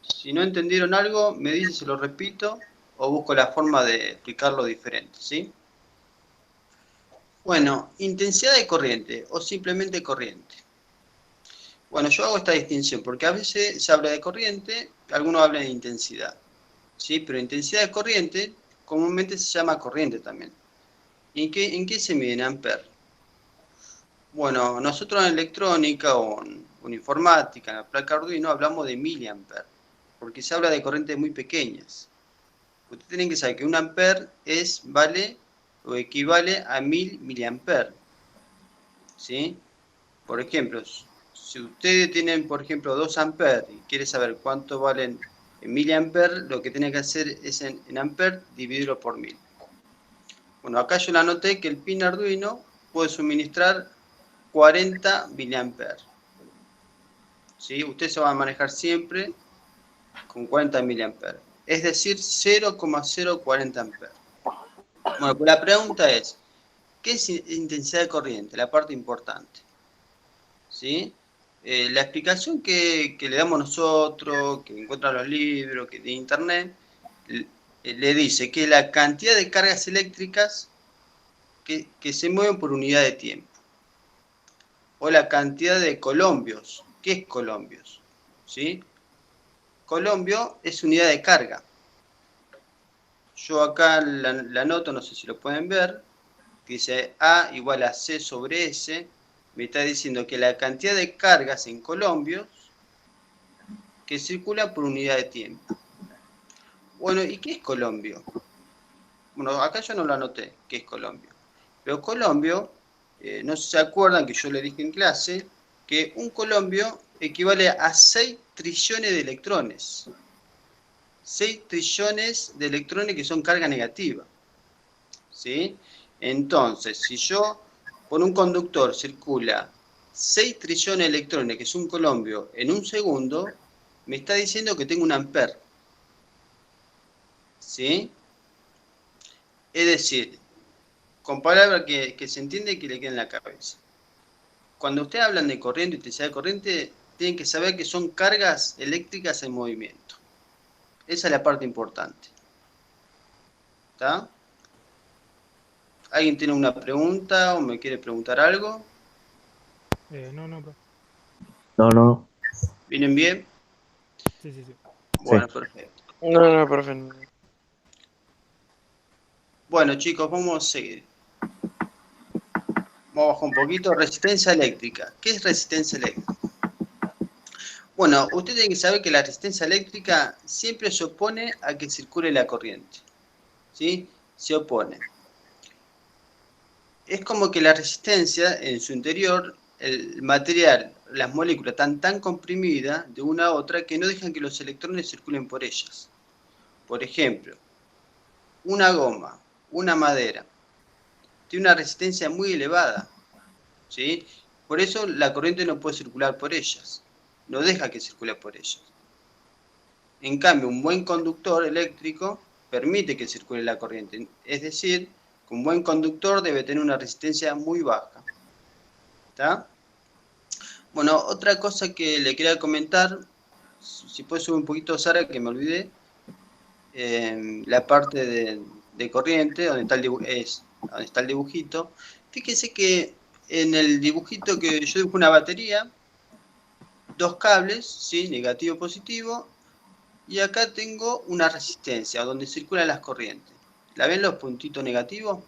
Si no entendieron algo, me dicen, se lo repito, o busco la forma de explicarlo diferente, ¿sí? Bueno, intensidad de corriente o simplemente corriente. Bueno, yo hago esta distinción porque a veces se habla de corriente, algunos hablan de intensidad, ¿sí? Pero intensidad de corriente comúnmente se llama corriente también. ¿En qué se mide? En amperes. Bueno, nosotros en electrónica o en informática, en la placa Arduino, hablamos de miliamperes, porque se habla de corrientes muy pequeñas. Ustedes tienen que saber que un ampere vale o equivale a 1000 miliamperes, ¿sí? Por ejemplo, si ustedes tienen, por ejemplo, 2 amperes y quieren saber cuánto valen en miliamperes, lo que tienen que hacer es en amperes dividirlo por 1000. Bueno, acá yo le anoté que el pin Arduino puede suministrar 40 miliamperes. ¿Sí? Usted se va a manejar siempre con 40 miliamperes. Es decir, 0,040 amperes. Bueno, pues la pregunta es, ¿qué es intensidad de corriente? La parte importante. ¿Sí? La explicación que le damos nosotros, que encuentran los libros, que de internet, le dice que la cantidad de cargas eléctricas que se mueven por unidad de tiempo. O la cantidad de colombios. ¿Qué es colombios? ¿Sí? Colombio es unidad de carga. Yo acá la anoto, no sé si lo pueden ver, que dice A igual a C sobre S. Me está diciendo que la cantidad de cargas en colombios que circulan por unidad de tiempo. Bueno, ¿y qué es colombio? Bueno, acá yo no lo anoté, qué es colombio. Pero colombio, no sé si se acuerdan que yo le dije en clase, que un colombio equivale a 6 trillones de electrones. 6 trillones de electrones que son carga negativa. ¿Sí? Entonces, si yo por un conductor circula 6 trillones de electrones, que es un colombio, en un segundo, me está diciendo que tengo un ampere. ¿Sí? Es decir, con palabras que se entiende y que le queden en la cabeza. Cuando ustedes hablan de corriente y intensidad de corriente, tienen que saber que son cargas eléctricas en movimiento. Esa es la parte importante. ¿Está? ¿Alguien tiene una pregunta o me quiere preguntar algo? No, pero... No. ¿Vienen bien? Sí. Bueno, Sí. perfecto. No, profe. No. Bueno, chicos, vamos a seguir. Vamos a bajar un poquito. Resistencia eléctrica. ¿Qué es resistencia eléctrica? Bueno, usted tiene que saber que la resistencia eléctrica siempre se opone a que circule la corriente. ¿Sí? Se opone. Es como que la resistencia en su interior, el material, las moléculas están tan comprimidas de una a otra que no dejan que los electrones circulen por ellas. Por ejemplo, una goma, una madera, tiene una resistencia muy elevada, ¿sí? Por eso la corriente no puede circular por ellas, no deja que circule por ellas. En cambio, un buen conductor eléctrico permite que circule la corriente, es decir, que un buen conductor debe tener una resistencia muy baja. ¿Está? Bueno, otra cosa que le quería comentar, si puede subir un poquito, Sara, que me olvidé, la parte de corriente, donde está el dibujito. Fíjense que en el dibujito que yo dibujo una batería, 2 cables, ¿sí? Negativo, positivo, y acá tengo una resistencia donde circulan las corrientes. ¿La ven los puntitos negativos?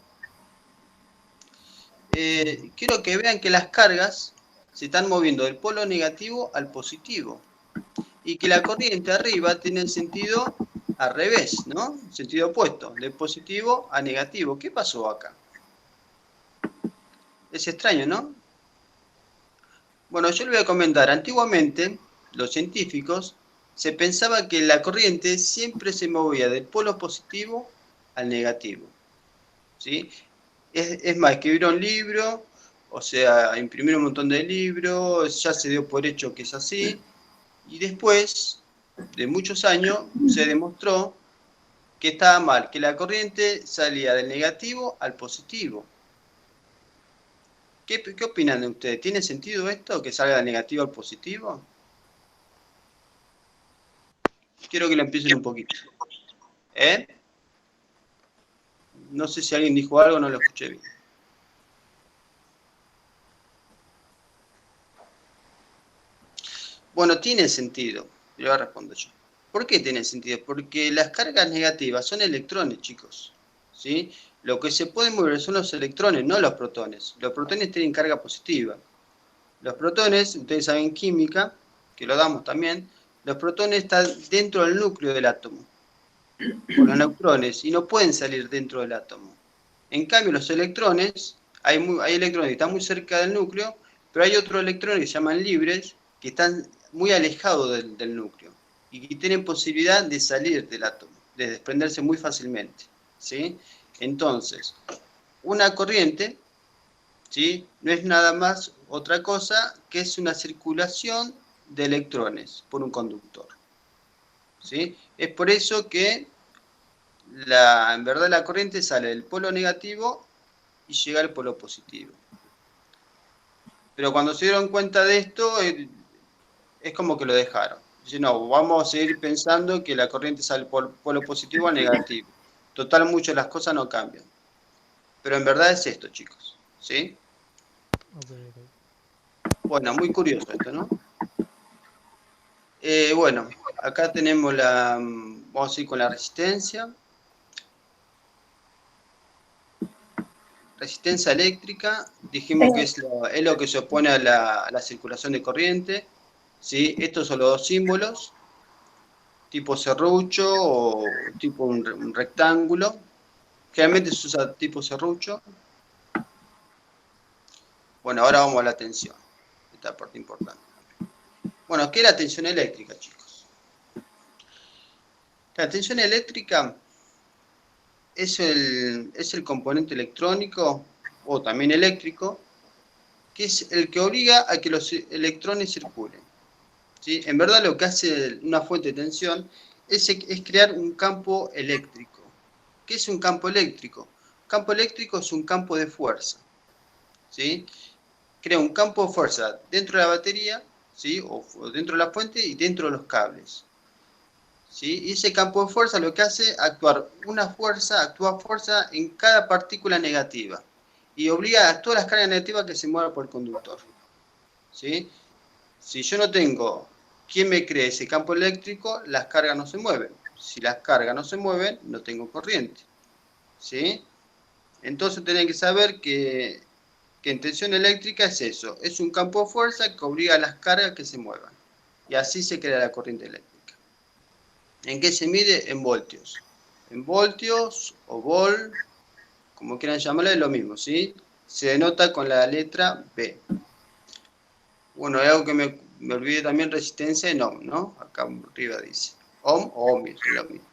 Quiero que vean que las cargas se están moviendo del polo negativo al positivo y que la corriente arriba tiene el sentido al revés, ¿no? Sentido opuesto, de positivo a negativo. ¿Qué pasó acá? Es extraño, ¿no? Bueno, yo le voy a comentar. Antiguamente, los científicos se pensaba que la corriente siempre se movía del polo positivo al negativo. ¿Sí? Es más, escribieron libros, o sea, imprimieron un montón de libros, ya se dio por hecho que es así, y después de muchos años se demostró que estaba mal, que la corriente salía del negativo al positivo. ¿Qué opinan de ustedes? ¿Tiene sentido esto, que salga del negativo al positivo? Quiero que lo empiecen un poquito. ¿Eh? No sé si alguien dijo algo, no lo escuché bien. Bueno, tiene sentido, y ahora respondo yo. ¿Por qué tiene sentido? Porque las cargas negativas son electrones, chicos, ¿sí? Lo que se puede mover son los electrones, no los protones. Los protones tienen carga positiva. Los protones, ustedes saben química, que lo damos también, los protones están dentro del núcleo del átomo, con los neutrones, y no pueden salir dentro del átomo. En cambio, los electrones, hay electrones que están muy cerca del núcleo, pero hay otros electrones que se llaman libres, que están muy alejados del núcleo, y que tienen posibilidad de salir del átomo, de desprenderse muy fácilmente, ¿sí? Entonces, una corriente, ¿sí?, no es nada más otra cosa que es una circulación de electrones por un conductor, ¿sí? Es por eso que en verdad la corriente sale del polo negativo y llega al polo positivo. Pero cuando se dieron cuenta de esto, es como que lo dejaron. Dicen, no, vamos a seguir pensando que la corriente sale por polo positivo al negativo. Total, mucho las cosas no cambian. Pero en verdad es esto, chicos, ¿sí? Ok. Bueno, muy curioso esto, ¿no? Bueno, acá tenemos vamos a ir con la resistencia. Resistencia eléctrica, dijimos que es lo que se opone a la circulación de corriente, ¿sí? Estos son los dos símbolos, tipo serrucho o tipo un rectángulo. Generalmente se usa tipo serrucho. Bueno, ahora vamos a la tensión, esta parte importante. Bueno, ¿qué es la tensión eléctrica, chicos? La tensión eléctrica es el componente electrónico, o también eléctrico, que es el que obliga a que los electrones circulen, ¿sí? En verdad lo que hace una fuente de tensión es crear un campo eléctrico. ¿Qué es un campo eléctrico? Un campo eléctrico es un campo de fuerza, ¿sí? Crea un campo de fuerza dentro de la batería, ¿sí?, o dentro de la fuente y dentro de los cables, ¿sí? Y ese campo de fuerza lo que hace es actúa fuerza en cada partícula negativa y obliga a todas las cargas negativas que se muevan por el conductor, ¿sí? Si yo no tengo quien me cree ese campo eléctrico, las cargas no se mueven. Si las cargas no se mueven, no tengo corriente, ¿sí? Entonces tienen que saber que en tensión eléctrica es eso, es un campo de fuerza que obliga a las cargas que se muevan. Y así se crea la corriente eléctrica. ¿En qué se mide? En voltios. En voltios o volt, como quieran llamarlo, es lo mismo, ¿sí? Se denota con la letra B. Bueno, hay algo que me olvidé también, resistencia en ohm, ¿no? Acá arriba dice. Ohm o ohms, es lo mismo.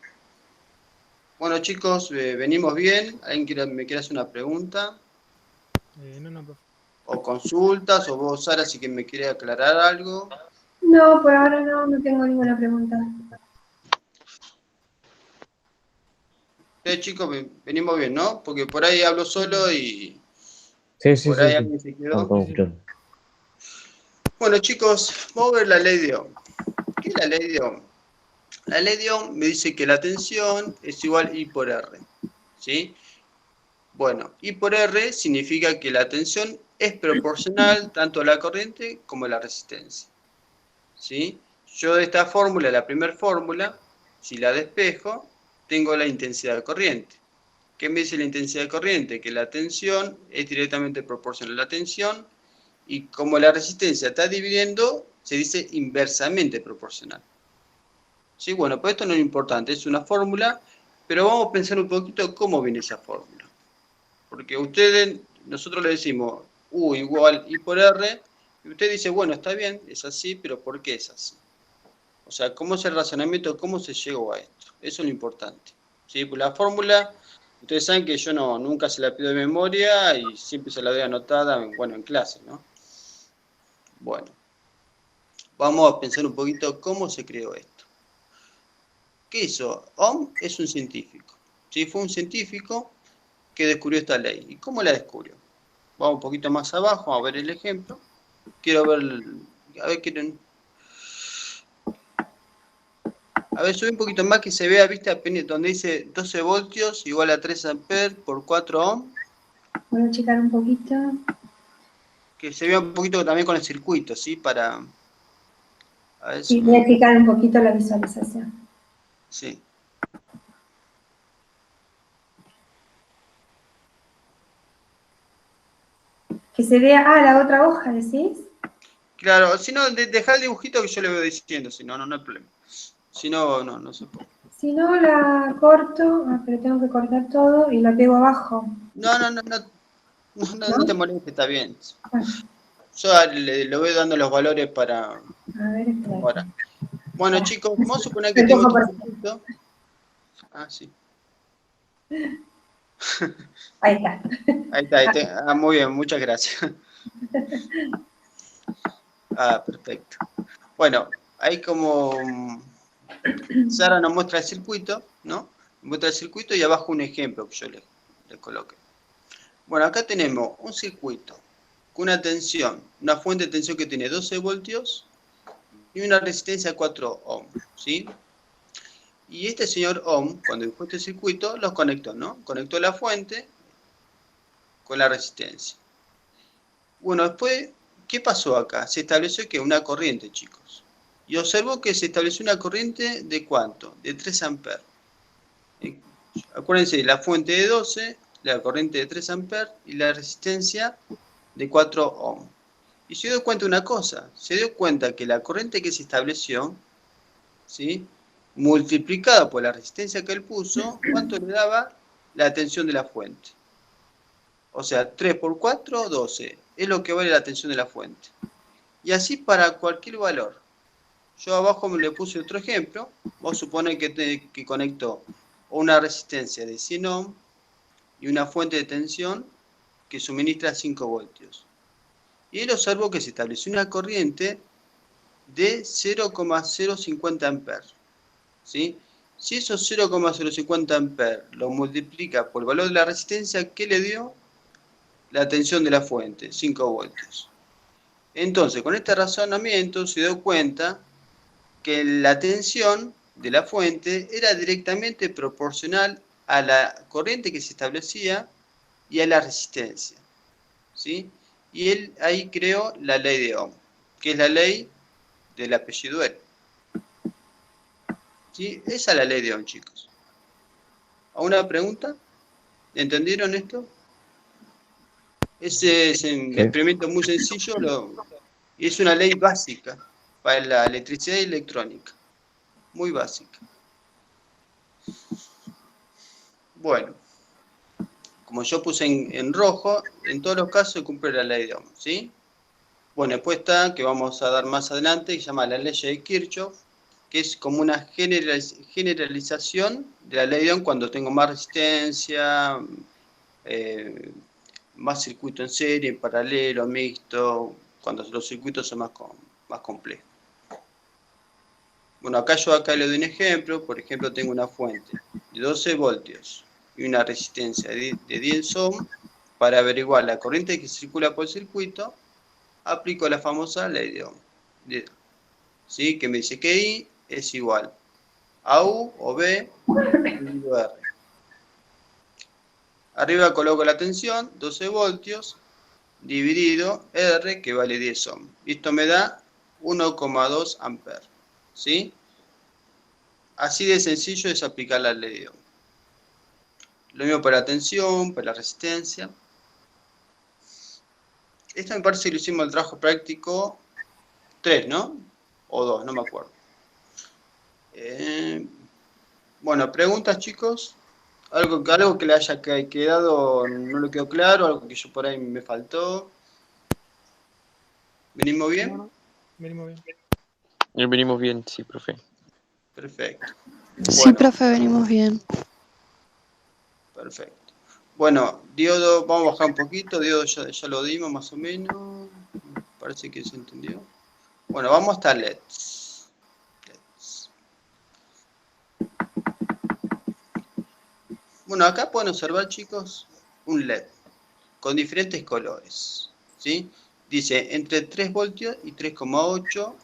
Bueno, chicos, venimos bien. ¿Alguien me quiere hacer una pregunta? No, profe. O consultas, o vos, Sara, si que me quiere aclarar algo. No, por ahora no tengo ninguna pregunta. Chicos, venimos bien, ¿no? Porque por ahí hablo solo y Sí, sí, por sí, ahí sí. alguien se quedó. Estamos escuchando. Bueno, chicos, vamos a ver la ley de Ohm. ¿Qué es la ley de Ohm? La ley de Ohm me dice que la tensión es igual I por R, ¿sí? Bueno, I por R significa que la tensión es proporcional tanto a la corriente como a la resistencia, ¿sí? Yo de esta fórmula, la primera fórmula, si la despejo, tengo la intensidad de corriente. ¿Qué me dice la intensidad de corriente? Que la tensión es directamente proporcional a la tensión y como la resistencia está dividiendo, se dice inversamente proporcional. ¿Sí? Bueno, pues esto no es importante, es una fórmula, pero vamos a pensar un poquito cómo viene esa fórmula. Porque nosotros le decimos U igual I por R, y usted dice, bueno, está bien, es así, pero ¿por qué es así? O sea, ¿cómo es el razonamiento? ¿Cómo se llegó a esto? Eso es lo importante, ¿sí? Pues la fórmula, ustedes saben que yo nunca se la pido de memoria y siempre se la doy anotada, en clase, ¿no? Bueno, vamos a pensar un poquito cómo se creó esto. ¿Qué hizo? Ohm es un científico, ¿sí? Fue un científico que descubrió esta ley. ¿Y cómo la descubrió? Vamos un poquito más abajo, a ver el ejemplo. Quiero ver, subí un poquito más que se vea, ¿viste? Donde dice 12 voltios igual a 3 amperes por 4 ohm. Voy a checar un poquito. Que se vea un poquito también con el circuito, ¿sí? A ver Sí, si voy a me... explicar un poquito la visualización. Sí. Que se vea, la otra hoja, ¿decís? Claro, si no, deja el dibujito que yo le voy diciendo, si no, no hay problema. Si no, no se puede. Si no, la corto, pero tengo que cortar todo y la pego abajo, No te ¿no? molestes, está bien. Bueno, Yo le voy dando los valores para a ver, espérate. ahora. Bueno, chicos, vamos a suponer que Me tengo pongo este por... circuito. Ah, sí. Ahí está. Ahí está, muy bien, muchas gracias. Ah, perfecto. Bueno, ahí como Sara nos muestra el circuito, ¿no? Muestra el circuito y abajo un ejemplo que yo le coloqué. Bueno, acá tenemos un circuito con una tensión, una fuente de tensión que tiene 12 voltios y una resistencia de 4 ohms, ¿sí? Y este señor Ohm, cuando dibujó este circuito, los conectó, ¿no? Conectó la fuente con la resistencia. Bueno, después, ¿qué pasó acá? Se estableció que una corriente, chicos. Y observó que se estableció una corriente de ¿cuánto? De 3 amperes. Acuérdense, la fuente de 12, la corriente de 3 amperes y la resistencia de 4 ohms. Y se dio cuenta de una cosa, se dio cuenta que la corriente que se estableció, ¿sí? Multiplicada por la resistencia que él puso, ¿cuánto le daba la tensión de la fuente? O sea, 3 por 4, 12. Es lo que vale la tensión de la fuente. Y así para cualquier valor. Yo abajo me le puse otro ejemplo. Vos suponés que conectó una resistencia de 100 ohms y una fuente de tensión que suministra 5 voltios. Y él observó que se estableció una corriente de 0,050 amperes. ¿Sí? Si esos 0,050 amperes lo multiplica por el valor de la resistencia, ¿qué le dio? La tensión de la fuente, 5 voltios. Entonces, con este razonamiento se dio cuenta que la tensión de la fuente era directamente proporcional a la corriente que se establecía y a la resistencia, ¿sí? Y él ahí creó la ley de Ohm, que es la ley del apellido L. ¿Sí? Esa es la ley de Ohm, chicos. ¿Alguna pregunta? ¿Entendieron esto? Ese es un Sí. experimento muy sencillo y es una ley básica para la electricidad y electrónica. Muy básica. Bueno, como yo puse en rojo, en todos los casos se cumple la ley de Ohm, ¿sí? Bueno, después está, que vamos a dar más adelante, que se llama la ley de Kirchhoff, que es como una generalización de la ley de Ohm cuando tengo más resistencia, más circuito en serie, en paralelo, mixto, cuando los circuitos son más complejos. Bueno, acá le doy un ejemplo. Por ejemplo, tengo una fuente de 12 voltios y una resistencia de 10 ohms. Para averiguar la corriente que circula por el circuito, aplico la famosa ley de Ohm. ¿Sí? Que me dice que I es igual a U o B dividido R. Arriba coloco la tensión, 12 voltios, dividido R, que vale 10 ohms. Esto me da 1,2 amperes. ¿Sí? Así de sencillo es aplicar la ley de Ohm. Lo mismo para la tensión, para la resistencia. Esto me parece que lo hicimos el trabajo práctico 3, ¿no? O 2, no me acuerdo. Bueno, preguntas, chicos. Algo que le haya quedado, no le quedó claro, algo que yo por ahí me faltó. ¿Venimos bien? No, venimos bien. Venimos bien, sí, profe. Perfecto. Sí, Bueno, profe, venimos bien. perfecto. Bueno, diodo, vamos a bajar un poquito. Diodo ya lo dimos más o menos. Parece que se entendió. Bueno, vamos hasta LEDs. Bueno, acá pueden observar, chicos, un LED con diferentes colores, ¿sí? Dice entre 3 voltios y 3,8,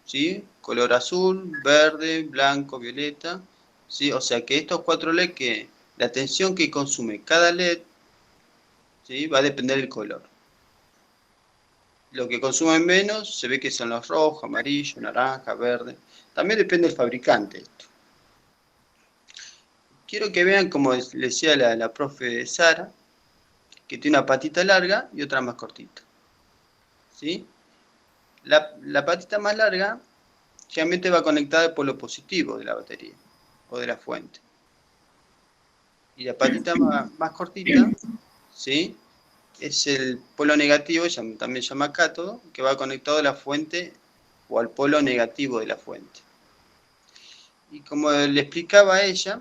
¿sí? Color azul, verde, blanco, violeta, ¿sí? O sea que estos 4 LED, que la tensión que consume cada LED, ¿sí? Va a depender del color. lo que consumen menos se ve que son los rojos, amarillo, naranja, verde. También depende del fabricante esto. Quiero que vean, como le decía la profe Sara, que tiene una patita larga y otra más cortita. ¿Sí? La patita más larga generalmente va conectada al polo positivo de la batería o de la fuente. Y la patita más cortita, ¿sí?, es el polo negativo, también se llama cátodo, que va conectado a la fuente o al polo negativo de la fuente. Y como le explicaba a ella,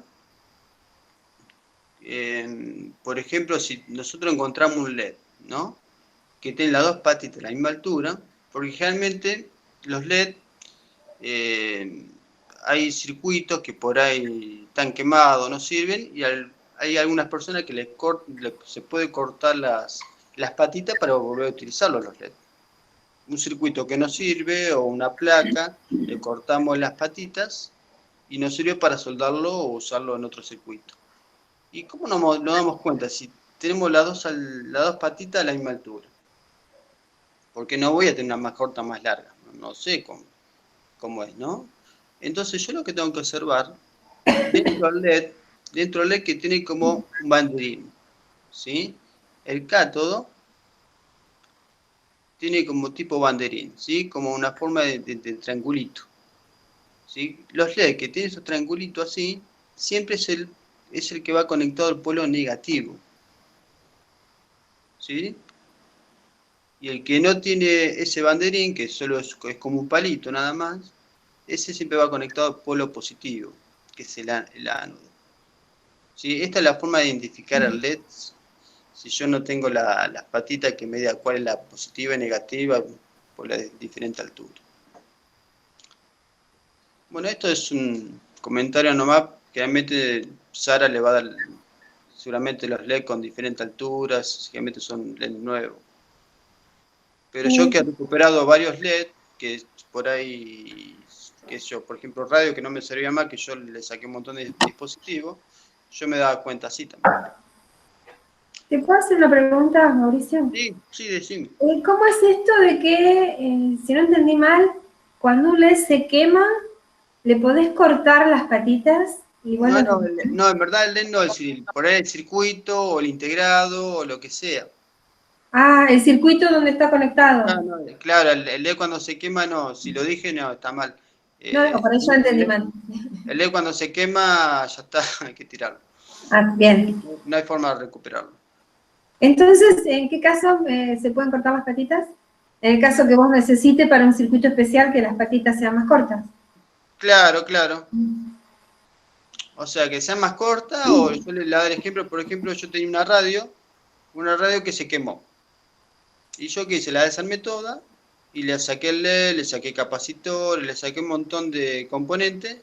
por ejemplo, si nosotros encontramos un LED, ¿no?, que tiene las dos patitas a la misma altura, porque generalmente los LED, hay circuitos que por ahí están quemados, no sirven, y hay algunas personas que se puede cortar las patitas para volver a utilizarlos los LED. Un circuito que no sirve o una placa, le cortamos las patitas y nos sirve para soldarlo o usarlo en otro circuito. ¿Y cómo nos damos cuenta si tenemos las dos patitas a la misma altura? Porque no voy a tener una más corta o más larga, no sé cómo es, ¿no? Entonces yo lo que tengo que observar, dentro del LED que tiene como un banderín, ¿sí? El cátodo tiene como tipo banderín, ¿sí?, como una forma de triangulito, ¿sí? Los LED que tienen esos triangulitos así, siempre es el que va conectado al polo negativo, ¿sí? Y el que no tiene ese banderín, que solo es como un palito nada más, ese siempre va conectado al polo positivo, que es el ánodo. ¿Sí? Esta es la forma de identificar el LED. Si yo no tengo las patitas que me diga cuál es la positiva y negativa por la diferente altura. Bueno, esto es un comentario nomás. Realmente Sara le va a dar seguramente los LED con diferentes alturas, seguramente son LED nuevos. Pero yo que he recuperado varios LED, que por ahí, por ejemplo, radio que no me servía más, que yo le saqué un montón de dispositivos, yo me daba cuenta así también. ¿Te puedo hacer una pregunta, Mauricio? Sí, decime. ¿Cómo es esto de que, si no entendí mal, cuando un LED se quema, le podés cortar las patitas? No, en verdad el LED no, por ahí el circuito o el integrado o lo que sea. Ah, el circuito donde está conectado. No, claro, el LED cuando se quema, no, si lo dije, no, está mal. No, por eso entendí mal. El LED cuando se quema, ya está, hay que tirarlo. Ah, bien. No hay forma de recuperarlo. Entonces, ¿en qué caso se pueden cortar las patitas? En el caso que vos necesites para un circuito especial que las patitas sean más cortas. Claro. O sea, que sean más cortas, o yo le doy el ejemplo, por ejemplo, yo tenía una radio que se quemó. Y yo que hice, la desarmé toda, y le saqué el LED, le saqué capacitor, le saqué un montón de componentes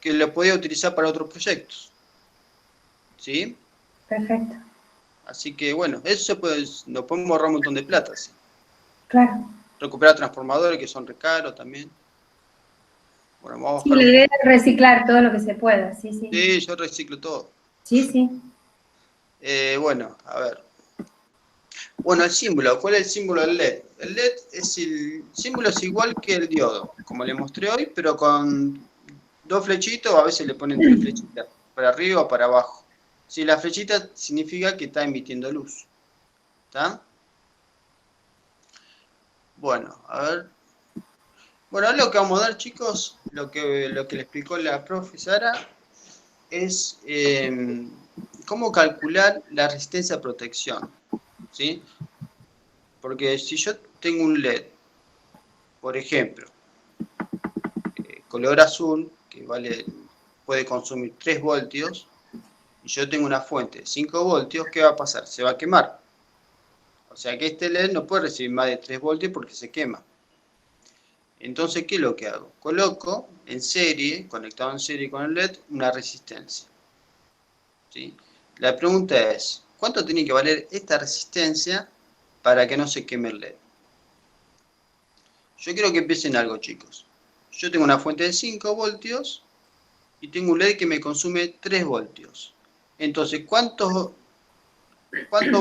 que lo podía utilizar para otros proyectos. ¿Sí? Perfecto. Así que bueno, eso nos podemos ahorrar un montón de plata, ¿sí? Claro. Recuperar transformadores que son re caros también. Bueno, vamos a Sí, buscar la idea es reciclar todo lo que se pueda, sí. Sí, yo reciclo todo. Sí. Bueno, a ver. Bueno, el símbolo, ¿cuál es el símbolo del LED? El LED símbolo es igual que el diodo, como le mostré hoy, pero con dos flechitos, o a veces le ponen tres flechitas, para arriba o para abajo. Si la flechita significa que está emitiendo luz. ¿Está? Bueno, a ver. Bueno, lo que vamos a dar, chicos, lo que le explicó la profe Sara, es cómo calcular la resistencia a protección. ¿Sí? Porque si yo tengo un LED, por ejemplo, color azul, que puede consumir 3 voltios, y yo tengo una fuente de 5 voltios, ¿qué va a pasar? Se va a quemar. O sea que este LED no puede recibir más de 3 voltios porque se quema. Entonces, ¿qué es lo que hago? Coloco en serie, conectado en serie con el LED, una resistencia. ¿Sí? La pregunta es, ¿cuánto tiene que valer esta resistencia para que no se queme el LED? Yo quiero que empiecen algo, chicos. Yo tengo una fuente de 5 voltios y tengo un LED que me consume 3 voltios. Entonces, ¿cuántos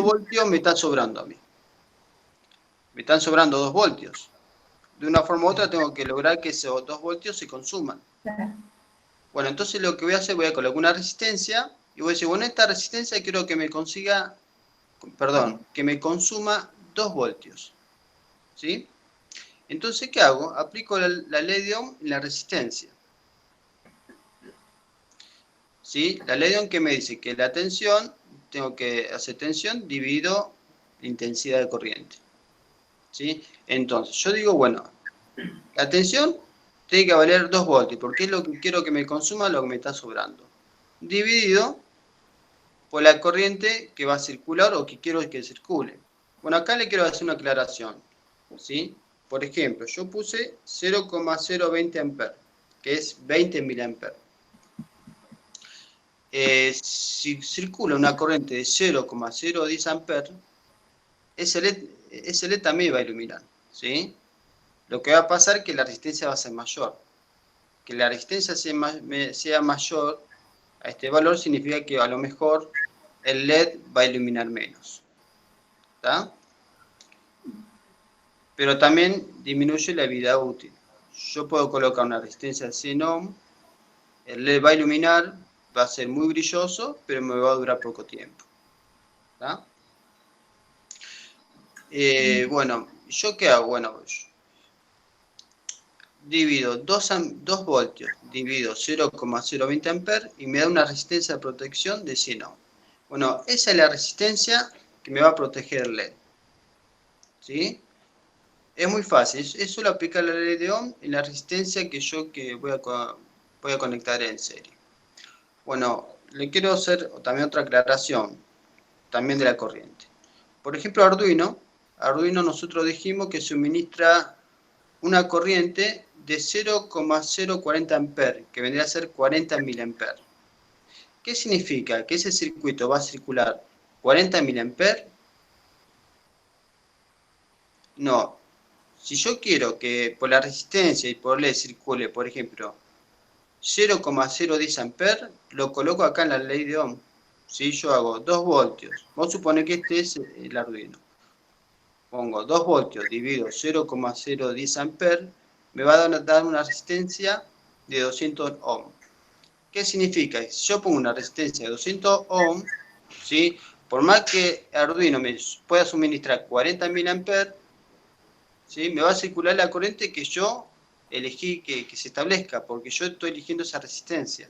voltios me están sobrando a mí? Me están sobrando 2 voltios. De una forma u otra tengo que lograr que esos 2 voltios se consuman. Claro. Bueno, entonces lo que voy a hacer, voy a colocar una resistencia y voy a decir, bueno, esta resistencia quiero que me consiga, perdón, que me consuma 2 voltios. ¿Sí? Entonces, ¿qué hago? Aplico la ley de Ohm en la resistencia. ¿Sí? La ley de Ohm que me dice que la tensión, tengo que hacer tensión dividido la intensidad de corriente. ¿Sí? Entonces, yo digo, bueno, la tensión tiene que valer 2 voltios, porque es lo que quiero que me consuma, lo que me está sobrando. Dividido por la corriente que va a circular o que quiero que circule. Bueno, acá le quiero hacer una aclaración. ¿Sí? Por ejemplo, yo puse 0,020 amperes, que es 20 miliamperes. Si circula una corriente de 0,010 amperes, ese LED también va a iluminar. ¿Sí? Lo que va a pasar es que la resistencia va a ser mayor. Que la resistencia sea mayor a este valor significa que a lo mejor el LED va a iluminar menos. ¿Está? Pero también disminuye la vida útil. Yo puedo colocar una resistencia de 100 ohm, el LED va a iluminar, va a ser muy brilloso, pero me va a durar poco tiempo. ¿Está? Bueno, ¿yo qué hago? Bueno, divido 2 voltios, divido 0,020 amperes y me da una resistencia de protección de 100 ohm. Bueno, esa es la resistencia que me va a proteger el LED. ¿Sí? Es muy fácil, es solo aplicar la ley de Ohm en la resistencia que voy a conectar en serie. Bueno, le quiero hacer también otra aclaración, también de la corriente. Por ejemplo, Arduino nosotros dijimos que suministra una corriente de 0,040 amperes, que vendría a ser 40 miliamperes. ¿Qué significa? Que ese circuito va a circular 40 miliamperes. No. Si yo quiero que por la resistencia y por LED circule, por ejemplo, 0,010 amperes, lo coloco acá en la ley de Ohm. Si yo hago 2 voltios, vamos a suponer que este es el Arduino. Pongo 2 voltios dividido 0,010 amperes, me va a dar una resistencia de 200 ohm. ¿Qué significa? Si yo pongo una resistencia de 200 ohm, ¿sí? Por más que Arduino me pueda suministrar 40 miliamperes, ¿sí? Me va a circular la corriente que yo elegí que se establezca, porque yo estoy eligiendo esa resistencia.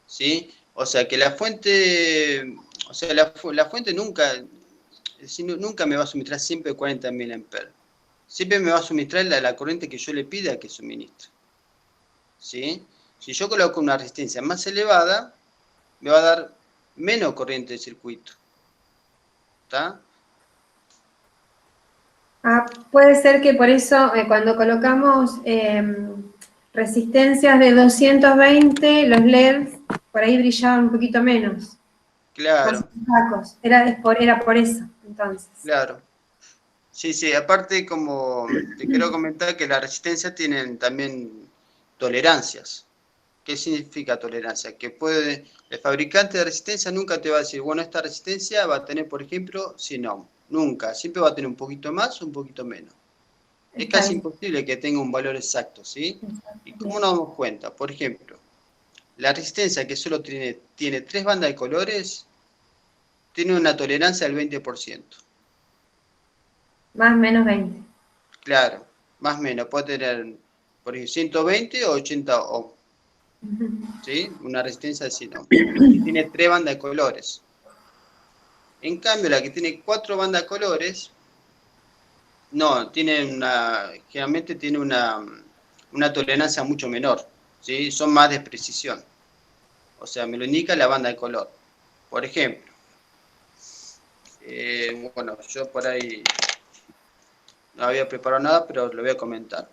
¿Sí? O sea que la fuente, la fuente nunca me va a suministrar siempre 40 miliamperes. Siempre me va a suministrar la corriente que yo le pida que suministre. ¿Sí? Si yo coloco una resistencia más elevada, me va a dar menos corriente de circuito. ¿Está? Puede ser que por eso cuando colocamos resistencias de 220, los LEDs por ahí brillaban un poquito menos. Claro. Más opacos. Era por eso, entonces. Claro. Sí, aparte como te quiero comentar que las resistencias tienen también tolerancias. ¿Qué significa tolerancia? Que el fabricante de resistencia nunca te va a decir, bueno, esta resistencia va a tener, por ejemplo, 100 ohm. Nunca, siempre va a tener un poquito más o un poquito menos. Es casi imposible que tenga un valor exacto, ¿sí? ¿Y cómo nos damos cuenta? Por ejemplo, la resistencia que solo tiene 3 bandas de colores, tiene una tolerancia del 20%. Más o menos 20. Claro, más o menos, puede tener, por ejemplo, 120 o 80 ohm. ¿Sí? Una resistencia de 100 ohm. Y tiene 3 bandas de colores. En cambio, la que tiene 4 bandas de colores, no, generalmente tiene una tolerancia mucho menor. ¿Sí? Son más de precisión. O sea, me lo indica la banda de color. Por ejemplo, bueno, yo por ahí no había preparado nada, pero lo voy a comentar.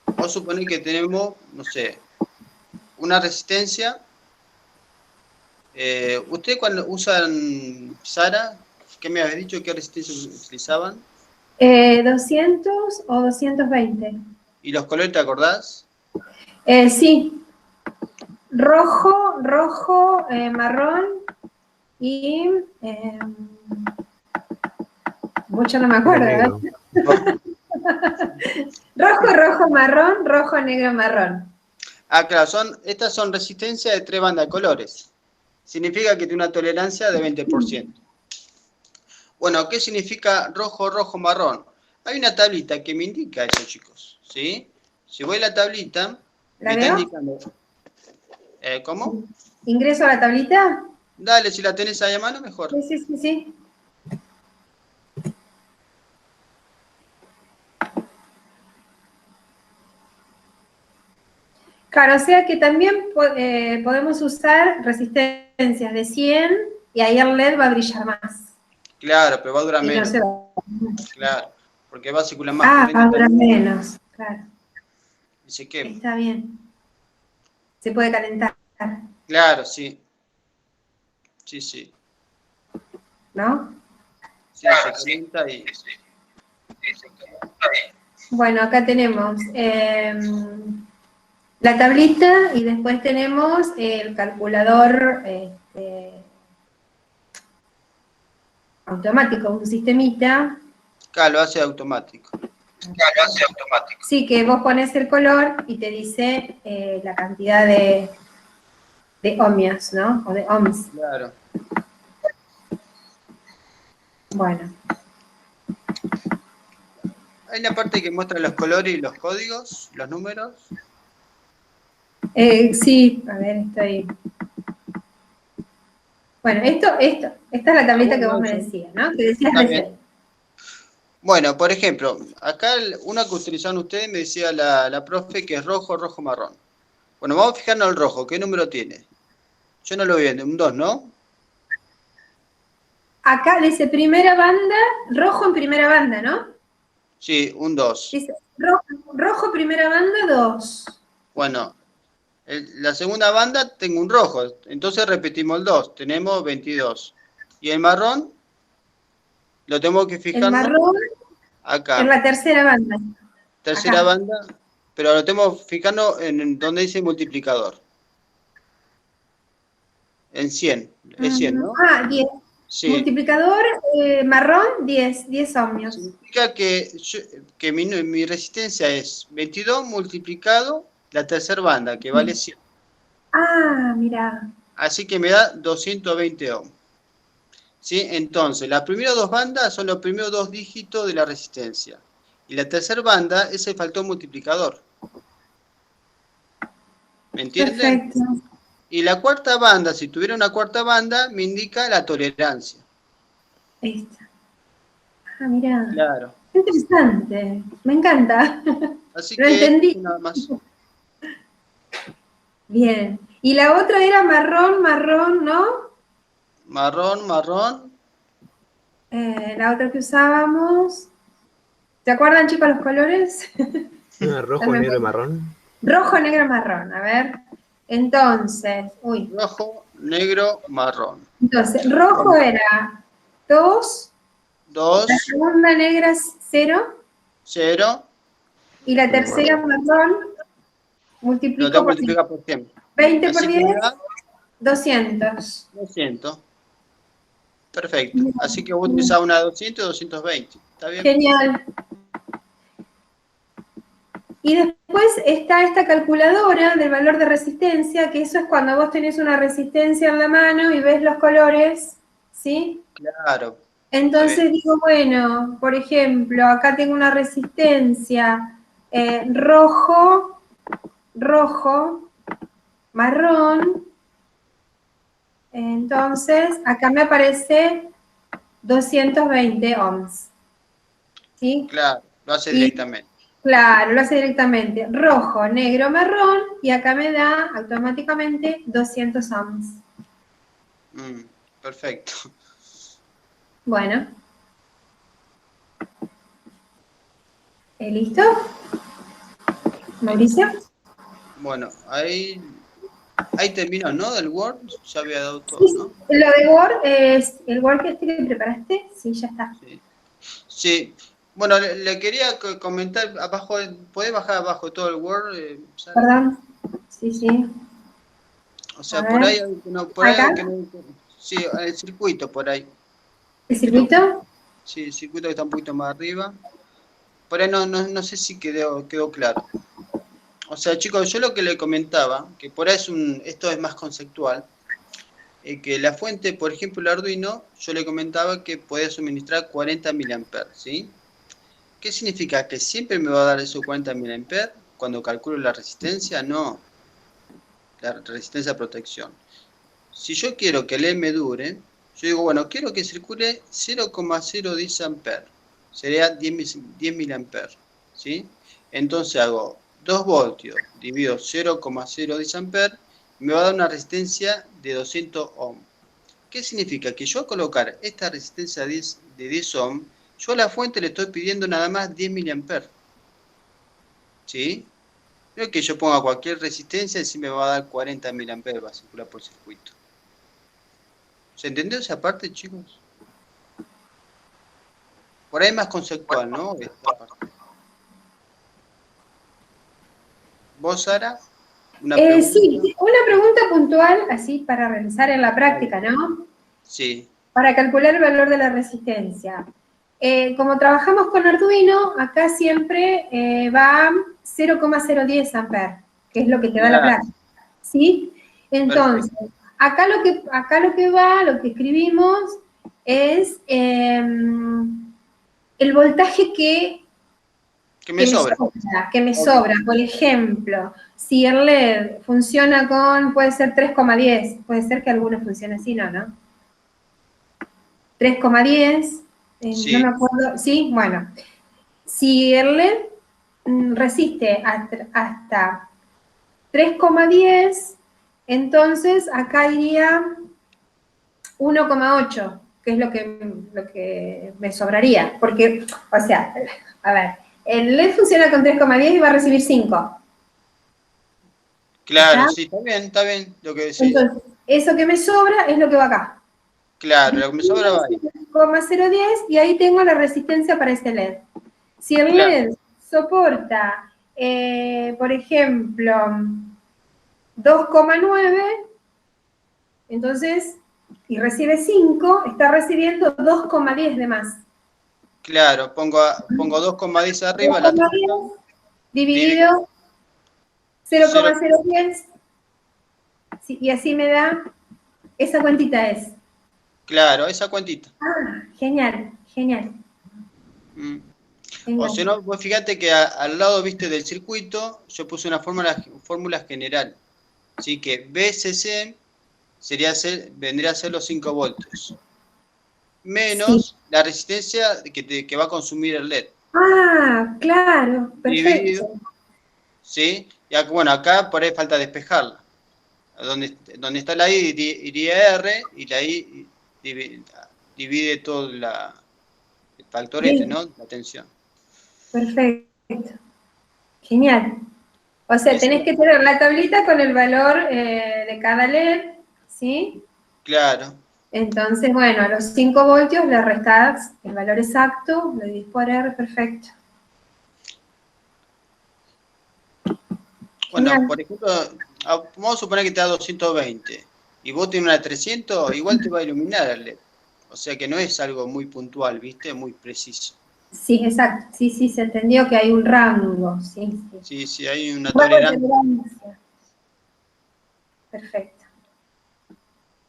Vamos a suponer que tenemos, no sé, una resistencia. ¿Ustedes cuando usan Sara, qué me habías dicho? ¿Qué resistencia utilizaban? 200 o 220. ¿Y los colores te acordás? Sí. Rojo, marrón y Mucho no me acuerdo. Negro. Rojo, rojo, marrón, rojo, negro, marrón. Ah, claro, estas son resistencias de 3 bandas de colores. Significa que tiene una tolerancia de 20%. Bueno, ¿qué significa rojo, rojo, marrón? Hay una tablita que me indica eso, chicos. ¿Sí? Si voy a la tablita, ¿La me está veo? indicando. ¿Cómo? ¿Ingreso a la tablita? Dale, si la tenés ahí a mano, mejor. Sí, sí, sí, sí. Claro, o sea que también podemos usar resistencias de 100 y ahí el LED va a brillar más. Claro, pero va a durar Y no menos. se va. Claro, porque va a circular más Ah, va a corriente durar menos, claro. y se quema. Está bien. Se puede calentar, Claro, sí. Sí, sí. ¿no? Sí, se calienta y... Bueno, acá tenemos la tablita y después tenemos el calculador automático, un sistemita. Claro, lo hace automático. Sí, que vos pones el color y te dice la cantidad de ohmios, ¿no? O de ohms. Claro. Bueno. Hay una parte que muestra los colores y los códigos, los números. Sí, a ver, estoy... Bueno, esta es la tablita que vos me decías, ¿no? Que decías Está recién. bien. Bueno, por ejemplo, acá una que utilizaron ustedes me decía la profe que es rojo, rojo, marrón. Bueno, vamos a fijarnos el rojo. ¿Qué número tiene? Yo no lo veo, un 2, ¿no? Acá dice primera banda, rojo en primera banda, ¿no? Sí, un 2. Dice rojo primera banda, 2. Bueno, la segunda banda tengo un rojo, entonces repetimos el 2, tenemos 22. Y el marrón lo tengo que El fijarnos marrón acá. en la tercera banda. Tercera Acá. banda, pero lo tenemos fijando en donde dice multiplicador. En 100, es 100, ¿no? Ah, 10. Sí. Multiplicador marrón, 10 ohmios. Significa que mi resistencia es 22 multiplicado la tercera banda, que vale 100. Ah, mira. Así que me da 220 ohms. ¿Sí? Entonces, las primeras dos bandas son los primeros dos dígitos de la resistencia. Y la tercera banda es el factor multiplicador. ¿Me entienden? Perfecto. Y la cuarta banda, si tuviera una cuarta banda, me indica la tolerancia. Esta. Ah, mira. Claro. Qué interesante. Me encanta. Así Lo que entendí. nada más. Bien. Y la otra era marrón, marrón, ¿no? Marrón, marrón. La otra que usábamos. ¿Se acuerdan, chicos, los colores? Rojo, negro y marrón. Rojo, negro, marrón. A ver. Entonces, Rojo, negro, marrón. Entonces, rojo era 2, 2, la segunda negra es 0, 0. y la tercera marrón Lo multiplico tengo que por 10. multiplicar por 100. 20 por Así que 10, me da 200. 200. Perfecto. Así que vos utilizás una 200 y 220. ¿Está bien? Genial. Y después está esta calculadora del valor de resistencia, que eso es cuando vos tenés una resistencia en la mano y ves los colores, ¿sí? Claro. Entonces digo, bueno, por ejemplo, acá tengo una resistencia rojo, marrón. Entonces, acá me aparece 220 ohms. ¿Sí? Claro, lo hace directamente. Claro, lo hace directamente. Rojo, negro, marrón, y acá me da automáticamente 200 ohms. Perfecto. Bueno. ¿Listo? ¿Mauricio? Bueno, ahí terminó, ¿no? Del Word, ya había dado todo, Sí, ¿no? lo de Word es el Word que preparaste. Sí, ya está. Sí. Bueno, le quería comentar abajo, ¿podés bajar abajo todo el Word? Sara? Perdón. Sí, sí. O sea, A por ver. ahí, no, por ahí ¿Acá? que no, sí, el circuito por ahí. ¿El circuito? Sí, el circuito que está un poquito más arriba. Por ahí no sé si quedó claro. O sea, chicos, yo lo que le comentaba, que por ahí esto es más conceptual, que la fuente, por ejemplo, el Arduino, yo le comentaba que podía suministrar 40 mA, ¿sí? ¿Qué significa? ¿Que siempre me va a dar esos 40 mA cuando calculo la resistencia? No, la resistencia a protección. Si yo quiero que el M dure, yo digo, bueno, quiero que circule 0,010 amperes. Sería 10 mA, ¿sí? Entonces hago 2 voltios dividido 0,010 amperes, me va a dar una resistencia de 200 ohms. ¿Qué significa? Que yo al colocar esta resistencia de 10 ohms, yo a la fuente le estoy pidiendo nada más 10 mA. ¿Sí? Creo que yo ponga cualquier resistencia y sí me va a dar 40 mA, va a circular por circuito. ¿Se entendió esa parte, chicos? Por ahí más conceptual, ¿no? Esta parte. ¿Vos, Sara? ¿Una pregunta? Sí, una pregunta puntual, así para realizar en la práctica, ¿no? Sí. Para calcular el valor de la resistencia. Como trabajamos con Arduino, acá siempre va 0,010 amperes, que es lo que te da la placa, ¿sí? Entonces, acá lo que escribimos es el voltaje que me sobra. Que me sobra. Por ejemplo, si el LED funciona con, puede ser 3,10, puede ser que algunos funcionen así, ¿no? 3,10, Sí. no me acuerdo, sí, bueno. Si el LED resiste hasta 3,10, entonces acá iría 1,8, que es lo que me sobraría. Porque, o sea, a ver, el LED funciona con 3,10 y va a recibir 5. Claro, ¿Está? sí, está bien lo que decís. Entonces, eso que me sobra es lo que va acá. Claro, lo que me sobra va ahí. 0,010 y ahí tengo la resistencia para ese LED. Si el LED soporta, por ejemplo, 2,9, entonces, y recibe 5, está recibiendo 2,10 de más. Claro, pongo 2,10 arriba, la 2,10 dividido 0,010, sí, y así me da, esa cuantita es. Claro, esa cuantita. Ah, genial, genial. O si no, vos fíjate que al lado, viste, del circuito, yo puse una fórmula general. Así que BCC vendría a ser los 5 voltios. Menos la resistencia que va a consumir el LED. Ah, claro, perfecto. Dividido, ¿sí? Y bueno, acá por ahí falta despejarla. Donde está la I iría R y la I divide todo el factor ¿no? La tensión. Perfecto. Genial. O sea, tenés que tener la tablita con el valor de cada LED, ¿sí? Claro. Entonces, bueno, a los 5 voltios le restás el valor exacto, lo dividís por R, perfecto. Bueno, Genial. por ejemplo, vamos a suponer que te da 220 y vos tenés una de 300, igual te va a iluminar el LED. O sea que no es algo muy puntual, ¿viste? Muy preciso. Sí, exacto. Sí, se entendió que hay un rango. Sí, hay una tolerancia. Perfecto.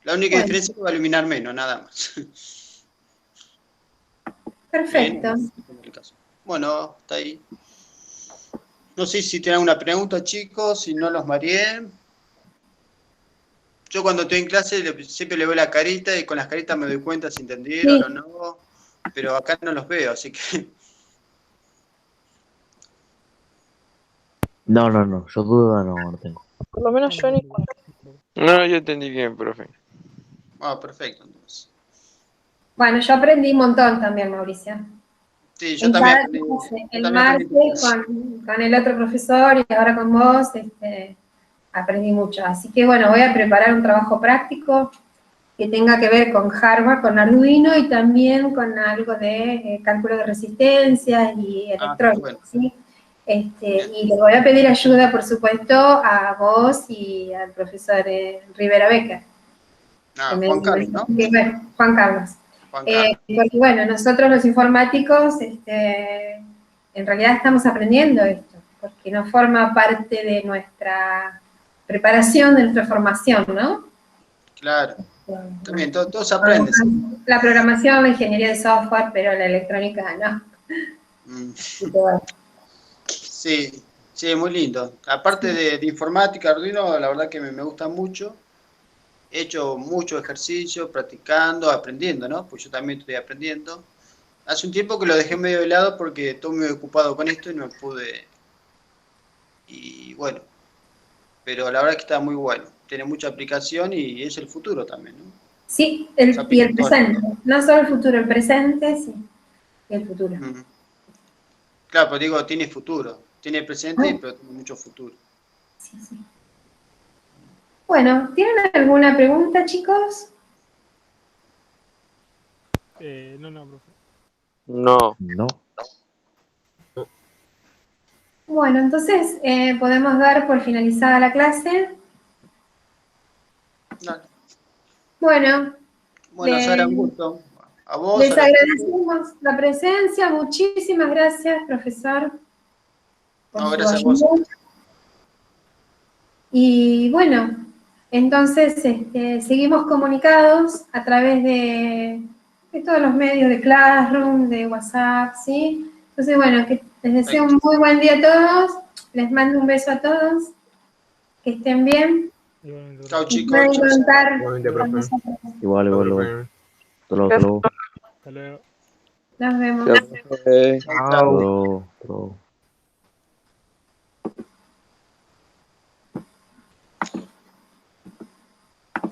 La única diferencia es que va a iluminar menos, nada más. Perfecto. Bueno, está ahí. No sé si tienen alguna pregunta, chicos, si no los mareé. Yo cuando estoy en clase siempre le veo la carita y con las caritas me doy cuenta si entendieron o no, pero acá no los veo, así que... No, yo duda no tengo. Por lo menos yo ni... No, yo entendí bien, profe. Ah, perfecto, entonces. Bueno, yo aprendí un montón también, Mauricio. Sí, yo también aprendí. El martes con el otro profesor y ahora con vos, aprendí mucho. Así que bueno, voy a preparar un trabajo práctico que tenga que ver con hardware, con Arduino y también con algo de cálculo de resistencias y electrónica, ¿sí? Y le voy a pedir ayuda, por supuesto, a vos y al profesor Rivera Becker. Juan Carlos, ¿no? Juan Carlos. Juan Carlos. Porque bueno, nosotros los informáticos, en realidad estamos aprendiendo esto, porque no forma parte de nuestra preparación, de nuestra formación, ¿no? Claro, también todos aprenden. La programación, la ingeniería de software, pero la electrónica no. Mm. Y todo. Sí, sí, muy lindo. Aparte de informática, Arduino, la verdad que me gusta mucho. He hecho mucho ejercicio, practicando, aprendiendo, ¿no? Pues yo también estoy aprendiendo. Hace un tiempo que lo dejé medio de lado porque estoy muy ocupado con esto y no pude. Y bueno, pero la verdad que está muy bueno. Tiene mucha aplicación y es el futuro también, ¿no? Sí, Se y el aplica en todas las presente. No solo el futuro, el presente, sí. Y el futuro. cosas. Claro, pues digo, tiene futuro. Tiene presente, pero tiene mucho futuro. Sí, sí. Bueno, ¿tienen alguna pregunta, chicos? No, profe. No. No. Bueno, entonces podemos dar por finalizada la clase. Dale. Bueno, Bueno, Sara, un gusto. A vos, les a la gente. agradecemos la presencia. Muchísimas gracias, profesor, por No, su gracias a vos. ayuda. Y bueno, entonces seguimos comunicados a través de todos los medios de Classroom, de WhatsApp, ¿sí? Entonces, bueno, que les deseo un muy buen día a todos. Les mando un beso a todos. Que estén bien. Igualmente, profe. Chao, Y chicos. pueden Chao, contar Igualmente, con profe. nosotros. Igual, Chao, igual. profe. Hasta luego, hasta luego. Hasta luego. Nos vemos. Chao, profe. chao. Hasta luego.